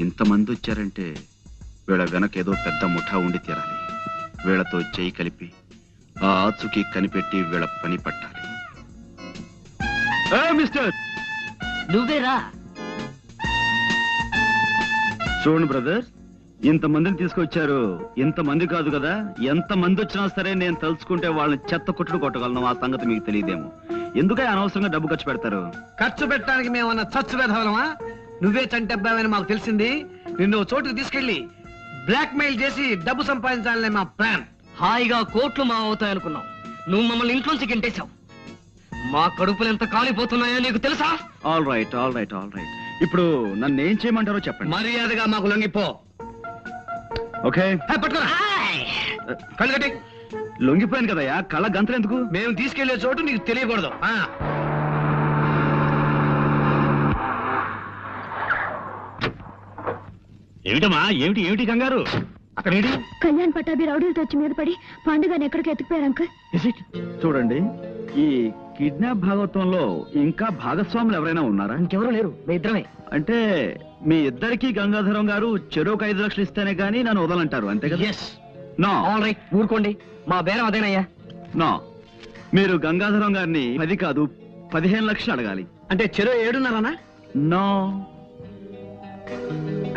ఇంతమంది వచ్చారంటే వీళ్ళ వెనక ఏదో పెద్ద ముఠా ఉండి తీరాలి. వీళ్ళతో చేయి కలిపి ఆ ఆచుకి కనిపెట్టి వీళ్ళ పని పట్టాలి. మిస్టర్, నువ్వేరా? చూడండి బ్రదర్, ఇంతమందిని తీసుకొచ్చారు. ఇంతమంది కాదు కదా, ఎంతమంది వచ్చినా సరే నేను తలుచుకుంటే వాళ్ళని చెత్త కొట్టుడు కొట్టగలను. ఆ సంగతి మీకు తెలియదేమో. ఎందుకే అనవసరంగా డబ్బు ఖర్చు పెడతారు? ఖర్చు పెట్టడానికి మేమన్నా చచ్చు వేధవలమా? నువ్వే చంటబ్బావని మాకు తెలిసింది. నిన్ను చోటుకు తీసుకెళ్లి బ్లాక్ మెయిల్ చేసి డబ్బు సంపాదించాలనే మా ప్లాన్. హాయిగా కోట్లు మా అవుతాయనుకున్నావు. నువ్వు మమ్మల్ని ఇంట్లోంచి గెంటేశావు. మా కడుపులు ఎంత కాలిపోతున్నాయో నీకు తెలుసా? All right, all right, all right. ఇప్పుడు నన్ను ఏం చేయమంటారో చెప్పండి. మర్యాదగా మాకు లొంగిపో. ఓకే, పట్టుకోరా, కళ్ళు కట్టి. లొంగిపోయాను కదయ్యా, కళ్ళ గంతలు ఎందుకు? మేము తీసుకెళ్లే చోటు నీకు తెలియకూడదు. ఏమిటమ్మా, ఏమిటి ఏమిటి కంగారు? అక్కడ కళ్యాణ్ పట్టాభి రౌడీలతో వచ్చి మీద పడి పాండుగాని ఎక్కడికి ఎత్తుకుపోయారు అంకుల్. చూడండి, ఈ కిడ్నాప్ భాగవతంలో ఇంకా భాగస్వాములు ఎవరైనా ఉన్నారా? ఇంకెవరూ లేరు, మీ ఇద్దరమే. అంటే మీ ఇద్దరికి గంగాధరం గారు చెరోకు 5 లక్షలు ఇస్తేనే గానీ నన్ను వదలంటారు, అంతే కదా? నో. ఆల్ రైట్, ఊరుకోండి. మా బేరం అదేనయ్యా. నో, మీరు గంగాధరం గారిని 10 కాదు 15 లక్షలు అడగాలి. అంటే చెరో 7.5? నో.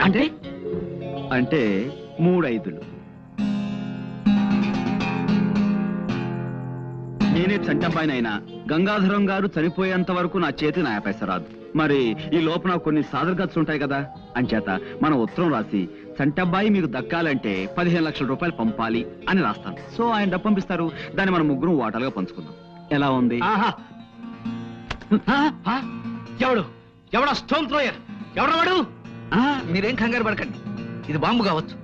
అంటే అంటే 3 5. నేనే చంటంపాయినైనా గంగాధరం గారు చనిపోయేంత వరకు నా చేతి నా పైస రాదు. మరి ఈ లోపల కొన్ని సాదర ఖర్చులు ఉంటాయి కదా, అంచేత మన ఉత్తరం రాసి చంటబ్బాయి మీకు దక్కాలంటే 15 లక్షల రూపాయలు పంపాలి అని రాస్తాను. సో ఆయన డబ్బు పంపిస్తారు, దాన్ని మనం ముగ్గురు వాటాలుగా పంచుకుందాం. ఎలా ఉంది? ఎవడా స్టోన్ థ్రోయర్? ఎవడా వాడు? మీరేం కంగారు పడకండి, ఇది బాంబు కావచ్చు.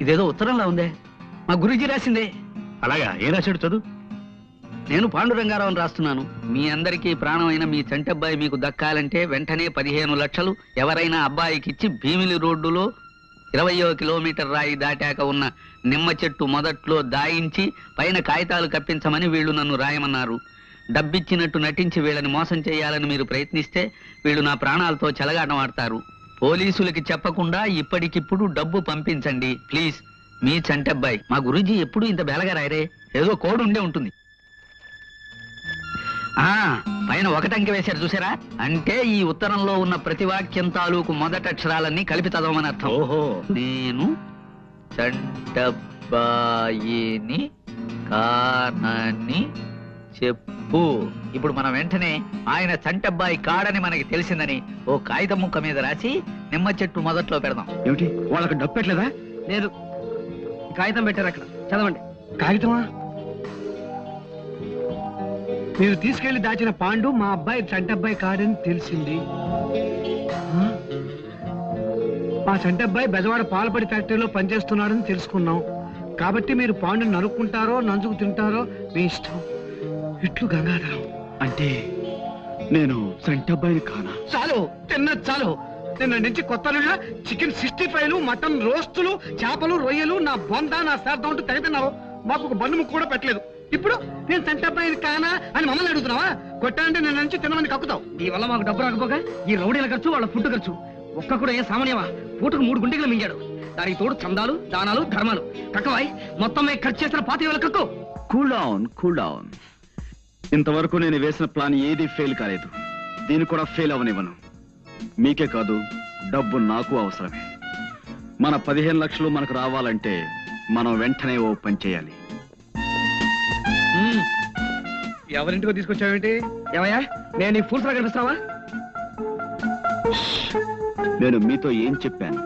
ఇదేదో ఉత్తరంలా ఉందే, మా గురూజీ రాసిందే. అలాగా, ఏ రాశాడు చదువు? నేను పాండురంగారావుని రాస్తున్నాను. మీ అందరికీ ప్రాణమైన మీ చంటబ్బాయి మీకు దక్కాలంటే వెంటనే 15 లక్షలు ఎవరైనా అబ్బాయికిచ్చి భీమిలి రోడ్డులో 20వ కిలోమీటర్ రాయి దాటాక ఉన్న నిమ్మ చెట్టు మొదట్లో దాయించి పైన కాగితాలు కప్పించమని వీళ్ళు నన్ను రాయమన్నారు. డబ్బిచ్చినట్టు నటించి వీళ్ళని మోసం చేయాలని మీరు ప్రయత్నిస్తే వీళ్ళు నా ప్రాణాలతో చెలగాటం ఆడతారు. పోలీసులకి చెప్పకుండా ఇప్పటికిప్పుడు డబ్బు పంపించండి ప్లీజ్. మీ చంటబ్బాయి. మా గురూజీ ఎప్పుడు ఇంత బేలగా రాయరే, ఏదో కోడ్ ఉండే ఉంటుంది. పైన 1 అంకె వేశారు చూసారా? అంటే ఈ ఉత్తరంలో ఉన్న ప్రతి వాక్యం తాలూకు మొదటి అక్షరాలన్నీ కలిపి చదవమని అర్థం. ఓహో. నేను చంటబ్బాయిని కానని చెప్పు. ఇప్పుడు మనం వెంటనే ఆయన చంటబ్బాయి కాడని మనకి తెలిసిందని ఓ కాగితం ముక్క మీద రాసి నిమ్మ చెట్టు మొదట్లో పెడదాం. ఏమిటి, వాళ్ళకి డబ్బు పెట్టలేదా? లేదు, కాగితం పెట్టారు అక్కడ, చదవండి. కాగితమా? మీరు తీసుకెళ్లి దాచిన పాండు మా అబ్బాయి చంటబ్బాయి కాడని తెలిసింది. మా చంటబ్బాయి బెజవాడ పాలపడి ఫ్యాక్టరీలో పనిచేస్తున్నాడని తెలుసుకున్నాం. కాబట్టి మీరు పాండుని నరుక్కుంటారో నంచుకు తింటారో మీ ఇష్టం. ఇట్లు గంగాధరం. అంటే నేను చంటబ్బాయిని కానా? చాలు, తిన్నది చాలు. నిన్న నుంచి కొత్త చికెన్ 65లు, మటన్ రోస్టులు, చేపలు, రొయ్యలు, నా బొంద, నా శాతం అంటూ తెగతిన్నావు. మాకు ఒక బండు ముక్క కూడా పెట్టలేదు. ఇప్పుడు నేను చంటబ్బాయిని కానా అని మమ్మల్ని అడుగుతున్నావా? కొట్టాలంటే నిన్న నుంచి తినమని కక్కుతావు. ఈ వల్ల మాకు డబ్బు రాకపోగా ఈ రౌడీల ఖర్చు, వాళ్ళ ఫుడ్ ఖర్చు ఒక్క కూడా ఏం సామాన్యమా? పూటకు 3 గుంటలు మింగాడు. దానికి తోడు చందాలు, దానాలు, ధర్మాలు. కక్కవాయి మొత్తం మేము ఖర్చు చేసిన 25,000 కక్కు. Cool down, cool down. ఇంతవరకు నేను వేసిన ప్లాన్ ఏది ఫెయిల్ కాలేదు. దీన్ని కూడా ఫెయిల్ అవనివ్వను. మీకే కాదు, డబ్బు నాకు అవసరమే. మన 15 లక్షలు మనకు రావాలంటే మనం వెంటనే ఓ పని చేయాలి. ఎవరింటికో తీసుకొచ్చావేంటి? ఏమయ్యా, నేను ఈ ఫూల్స్ లా కనిపిస్తున్నావా? నేను మీతో ఏం చెప్పాను?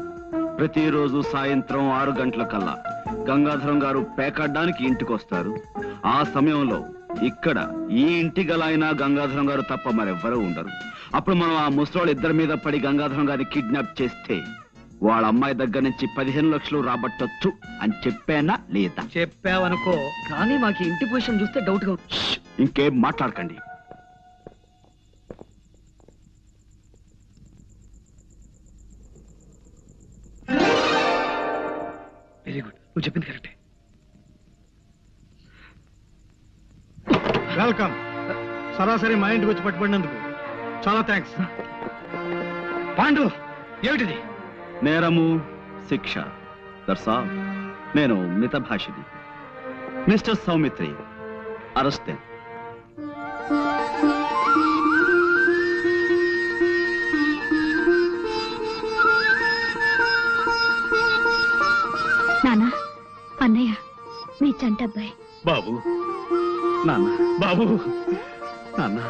ప్రతిరోజు సాయంత్రం 6 గంటల కల్లా గంగాధరం గారు పేకాడ్డానికి ఇంటికి వస్తారు. ఆ సమయంలో ఇక్కడ ఈ ఇంటి గల అయినా గంగాధరం గారు తప్ప మరెవ్వరూ ఉండరు. అప్పుడు మనం ఆ ముసలోళ్ళు ఇద్దరి మీద పడి గంగాధరం గారిని కిడ్నాప్ చేస్తే వాళ్ళ అమ్మాయి దగ్గర నుంచి 15 లక్షలు రాబట్టొచ్చు అని చెప్పానా లేదా? చెప్పావనుకో, కానీ మాకు ఇంటి పొజిషన్ చూస్తే డౌట్ గా ఇంకేం మాట్లాడకండి. వెరీ గుడ్, నువ్వు చెప్పింది కరెక్టే. వెల్కమ్. సరాసరి మా ఇంటికి వచ్చి పట్టుబడినందుకు చాలా థ్యాంక్స్. పాండు, ఏమిటిది? నేరము శిక్ష, దట్స్ ఆల్. నేను మితభాషిని. Mister Saumitri, arrest. నానా, అన్నయ్య మీ చంటబ్బాయి. బాబు, నాన్న, బాబు, నాన్న.